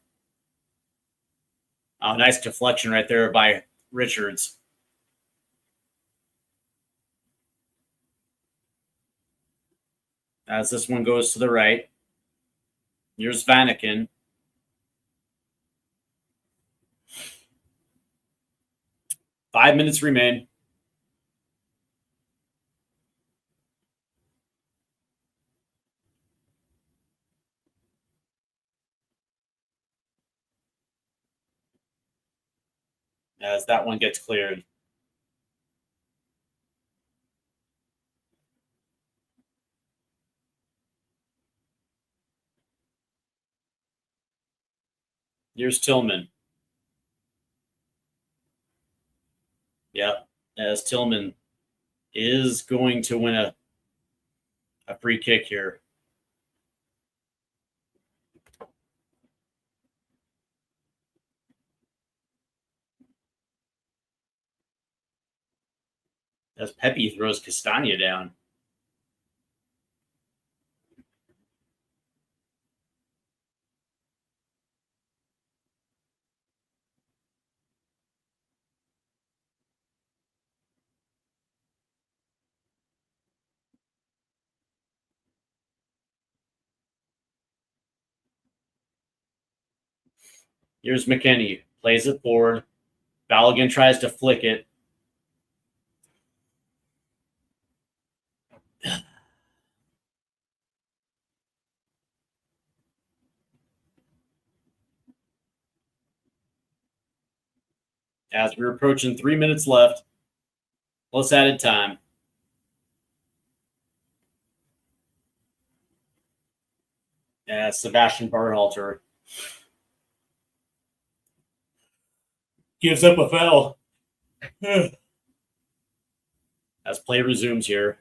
Oh, nice deflection right there by Richards. As this one goes to the right. Here's Vanaken. Five minutes remain. As that one gets cleared. Here's Tillman. Yep. As Tillman is going to win a free kick here. As Pepe throws Castagna down. Here's McKinney. Plays it forward. Balogun tries to flick it. As we're approaching 3 minutes left, plus added time. As Sebastian Barhalter gives up a foul. As play resumes here.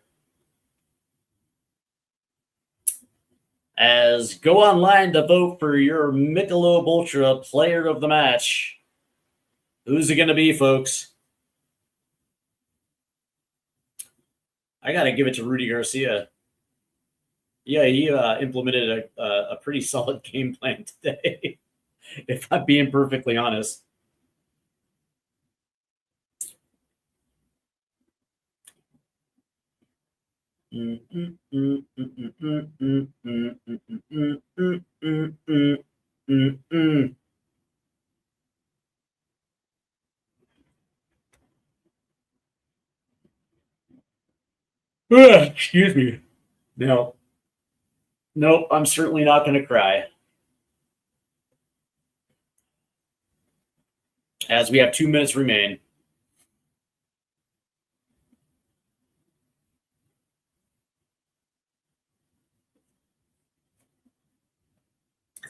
As go online to vote for your Michelob Ultra player of the match. Who's it going to be, folks? I got to give it to Rudy Garcia. Yeah, he implemented a pretty solid game plan today, if I'm being perfectly honest. Excuse me. No. Nope, I'm certainly not going to cry. As we have 2 minutes remain.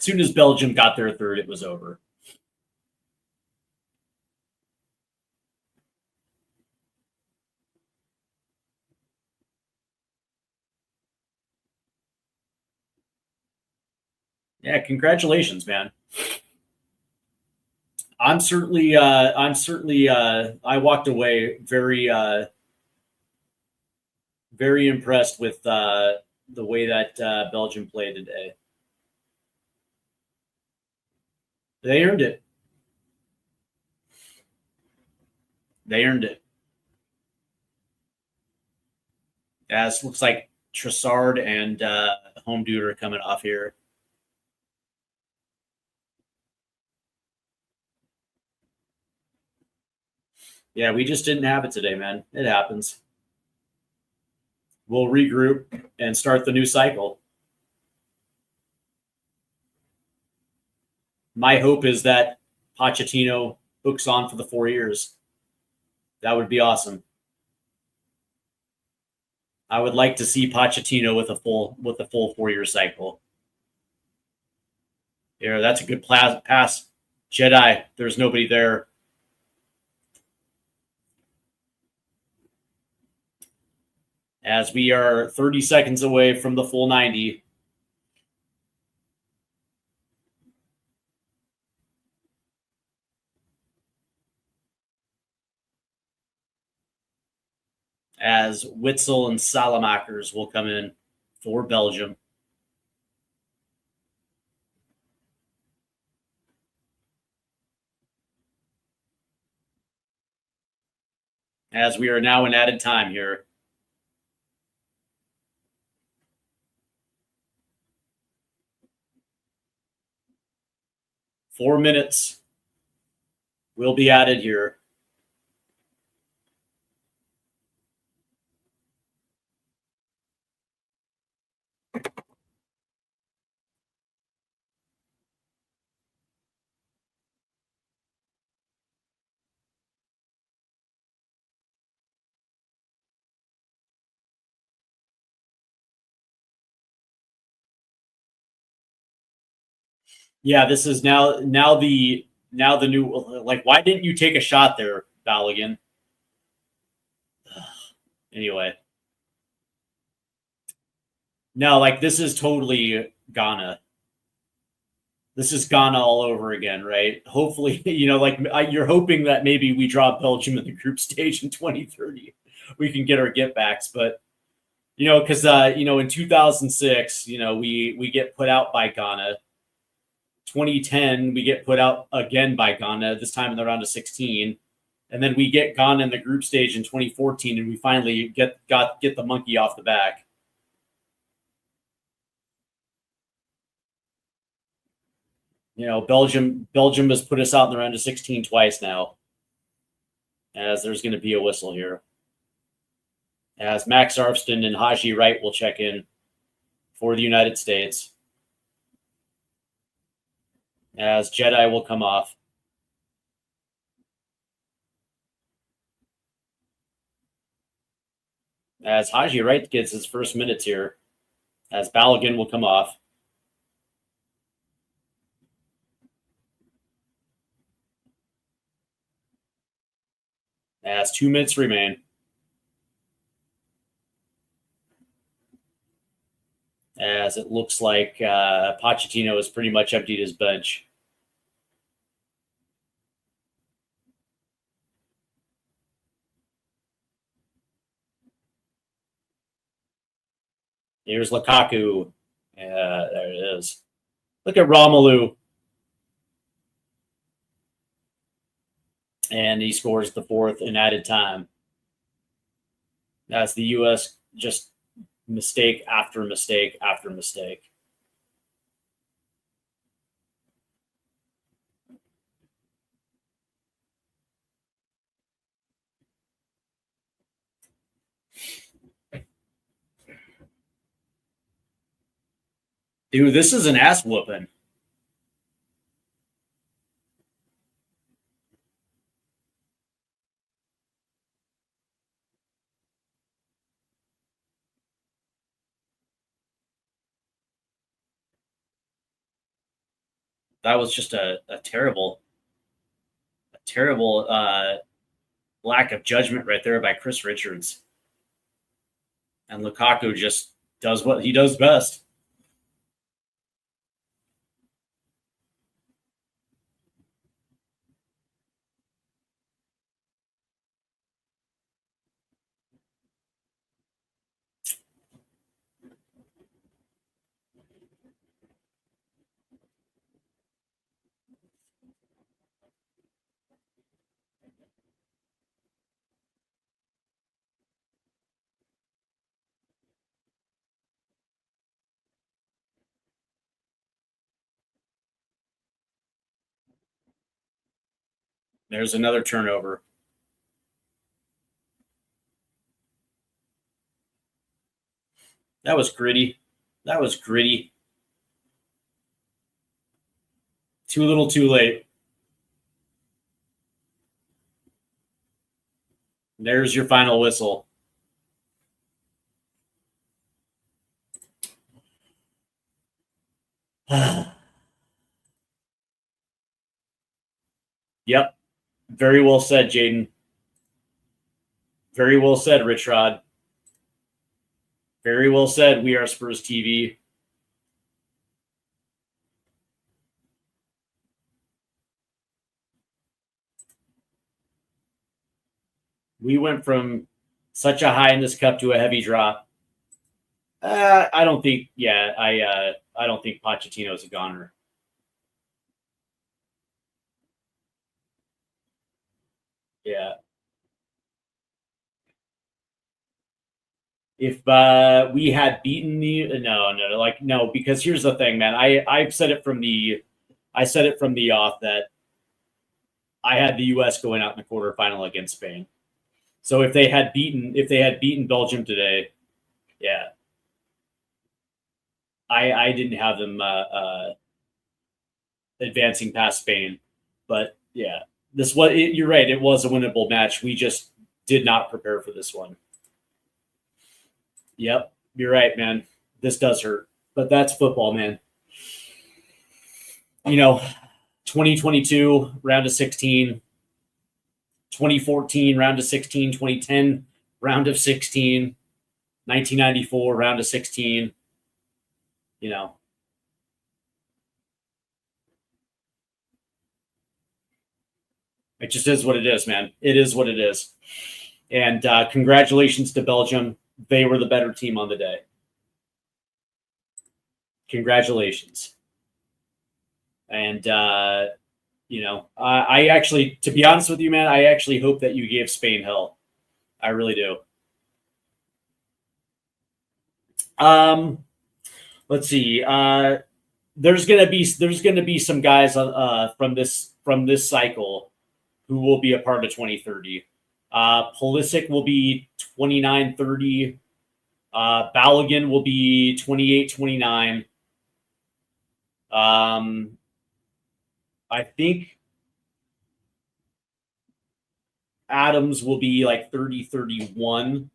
soon as Belgium got their third, it was over. Yeah, congratulations, man. I walked away very impressed with the way that Belgium played today. They earned it. They earned it. As looks like Trossard and Home Dude are coming off here. Yeah, we just didn't have it today, man. It happens. We'll regroup and start the new cycle. My hope is that Pochettino hooks on for the 4 years. That would be awesome. I would like to see Pochettino with a full 4 year cycle. Yeah, that's a good pass. Jedi, there's nobody there. As we are 30 seconds away from the full 90. As Witzel and Salamakers will come in for Belgium. As we are now in added time here. Four minutes will be added here. Yeah, this is now the new, like, why didn't you take a shot there, Balogun? Anyway. No, like, this is totally Ghana. This is Ghana all over again, right? Hopefully, you're hoping that maybe we drop Belgium in the group stage in 2030. We can get our get backs, but because in 2006, we get put out by Ghana. 2010, we get put out again by Ghana, this time in the round of 16. And then we get Ghana in the group stage in 2014, and we finally get the monkey off the back. Belgium has put us out in the round of 16 twice now. As there's going to be a whistle here. As Max Arfston and Haji Wright will check in for the United States. As Jedi will come off. As Haji Wright gets his first minutes here. As Balogun will come off. As 2 minutes remain. As it looks like Pochettino has pretty much emptied his bench. Here's Lukaku. There it is. Look at Romelu. And he scores the fourth in added time. That's the U.S. just mistake after mistake after mistake. Dude, this is an ass whooping. That was just a terrible lack of judgment right there by Chris Richards. And Lukaku just does what he does best. There's another turnover. That was gritty. That was gritty. Too little, too late. There's your final whistle. Yep. Very well said, Jaden. Very well said, Rich Rod. Very well said, We Are Spurs TV. We went from such a high in this cup to a heavy drop. I don't think. Yeah, I don't think Pochettino's a goner. Yeah. If we had beaten the no, because here's the thing, man. I've said it from the off that I had the U.S. going out in the quarterfinal against Spain. So if they had beaten Belgium today, yeah, I didn't have them advancing past Spain, but yeah, you're right. It was a winnable match. We just did not prepare for this one. Yep, you're right, man. This does hurt, but that's football, man. 2022 round of 16, 2014 round of 16, 2010 round of 16, 1994 round of 16. It just is what it is, man. It is what it is. And congratulations to Belgium. They were the better team on the day. Congratulations. And, I actually, to be honest with you, man, I actually hope that you gave Spain hell. I really do. Let's see. There's gonna be some guys from this cycle who will be a part of 2030. Pulisic will be 29-30. Balogun will be 28-29. I think Adams will be like 30-31.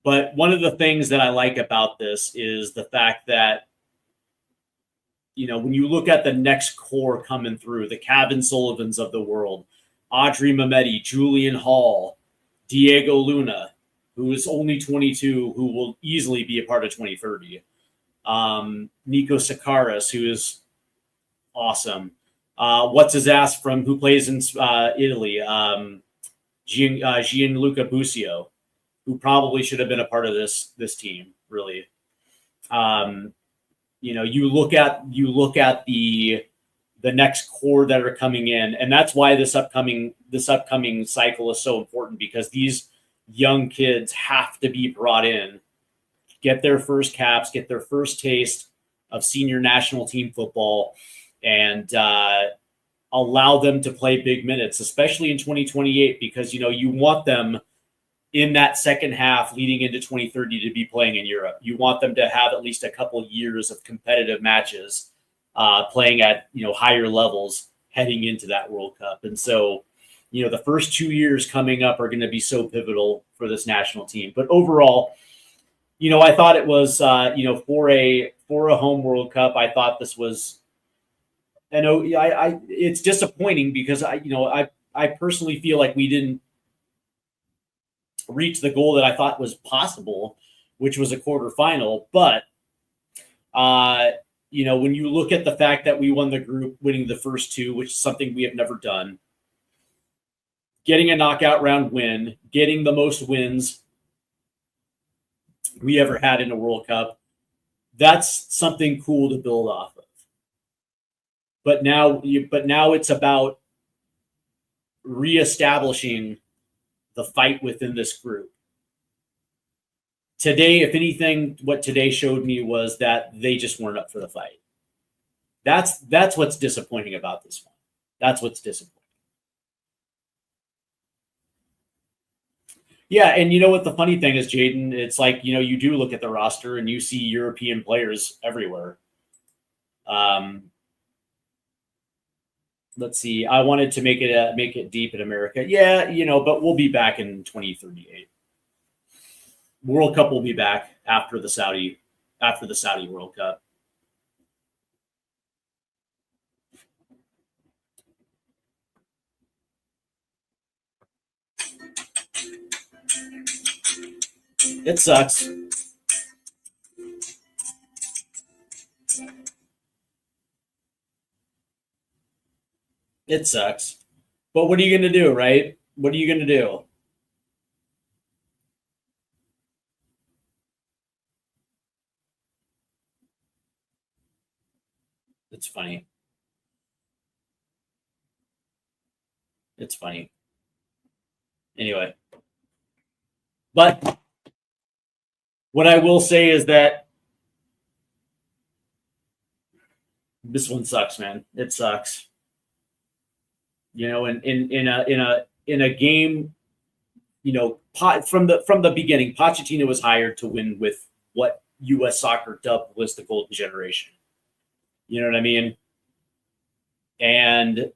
But one of the things that I like about this is the fact that, when you look at the next core coming through, the Kevin Sullivans of the world, Audrey Mehmeti, Julian Hall, Diego Luna, who is only 22, who will easily be a part of 2030. Nico Sakaris, who is awesome. What's his ass from who plays in Italy? Gianluca Busio, who probably should have been a part of this team, really. You look at the next core that are coming in, and that's why this upcoming cycle is so important, because these young kids have to be brought in, get their first caps, get their first taste of senior national team football, and allow them to play big minutes, especially in 2028, because you want them in that second half leading into 2030 to be playing in Europe. You want them to have at least a couple years of competitive matches playing at higher levels heading into that World Cup. And so, the first 2 years coming up are going to be so pivotal for this national team. But overall, I thought it was for a home World Cup, I thought this was And it's disappointing because I personally feel like we didn't reach the goal that I thought was possible, which was a quarterfinal. But when you look at the fact that we won the group, winning the first two, which is something we have never done, getting a knockout round win, getting the most wins we ever had in a World Cup, that's something cool to build off of. But now it's about reestablishing the fight within this group. Today, if anything, what today showed me was that they just weren't up for the fight. That's what's disappointing about this one. That's what's disappointing. Yeah, and you know what the funny thing is, Jaden? It's like, you do look at the roster and you see European players everywhere. Let's see. I wanted to make it deep in America. Yeah, but we'll be back in 2038. World Cup will be back after the Saudi World Cup. It sucks. It sucks. But what are you going to do, right? What are you going to do? It's funny. It's funny. Anyway. But what I will say is that this one sucks, man. It sucks. In a game, from the beginning, Pochettino was hired to win with what U.S. Soccer dubbed was the golden generation. You know what I mean? And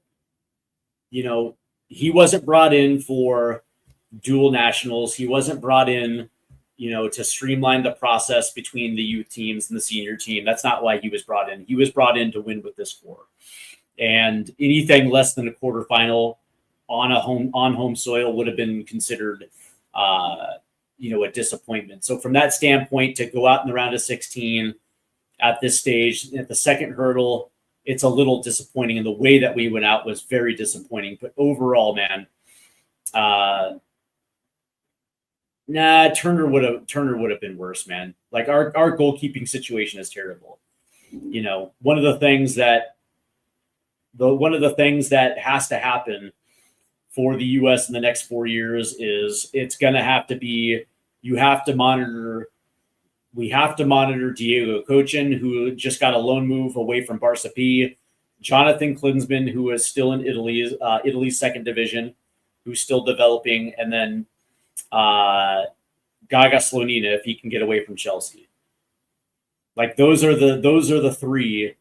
he wasn't brought in for dual nationals. He wasn't brought in, to streamline the process between the youth teams and the senior team. That's not why he was brought in. He was brought in to win with this core. And anything less than a quarterfinal on home soil would have been considered, a disappointment. So from that standpoint, to go out in the round of 16 at this stage, at the second hurdle, it's a little disappointing. And the way that we went out was very disappointing. But overall, man, Turner would have been worse, man. Like our goalkeeping situation is terrible. One of the things that has to happen for the U.S. in the next 4 years is it's going to have to be, we have to monitor Diego Cochin, who just got a loan move away from Barca P, Jonathan Klinsmann, who is still in Italy's second division, who's still developing, and then Gaga Slonina if he can get away from Chelsea. Like those are the three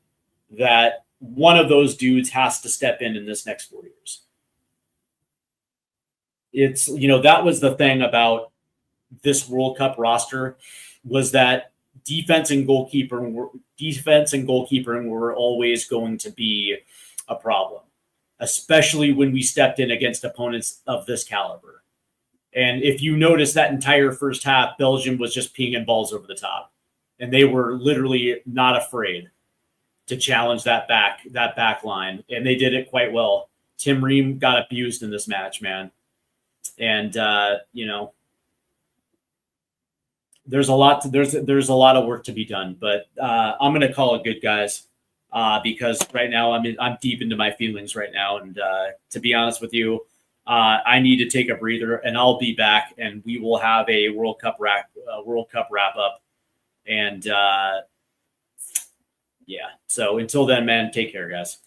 that one of those dudes has to step in this next 4 years. It's, that was the thing about this World Cup roster, was that defense and goalkeeping were always going to be a problem, especially when we stepped in against opponents of this caliber. And if you notice that entire first half, Belgium was just pinging balls over the top, and they were literally not afraid to challenge that back line, and they did it quite well. Tim Ream got abused in this match, man. And there's a lot of work to be done, but I'm going to call it good, guys, because right now I'm deep into my feelings right now, and to be honest with you, I need to take a breather, and I'll be back, and we will have a World Cup wrap up, and yeah. So until then, man, take care, guys.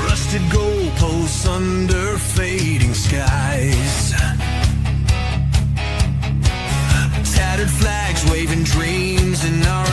Rusted goalposts under fading skies, tattered flags waving dreams in our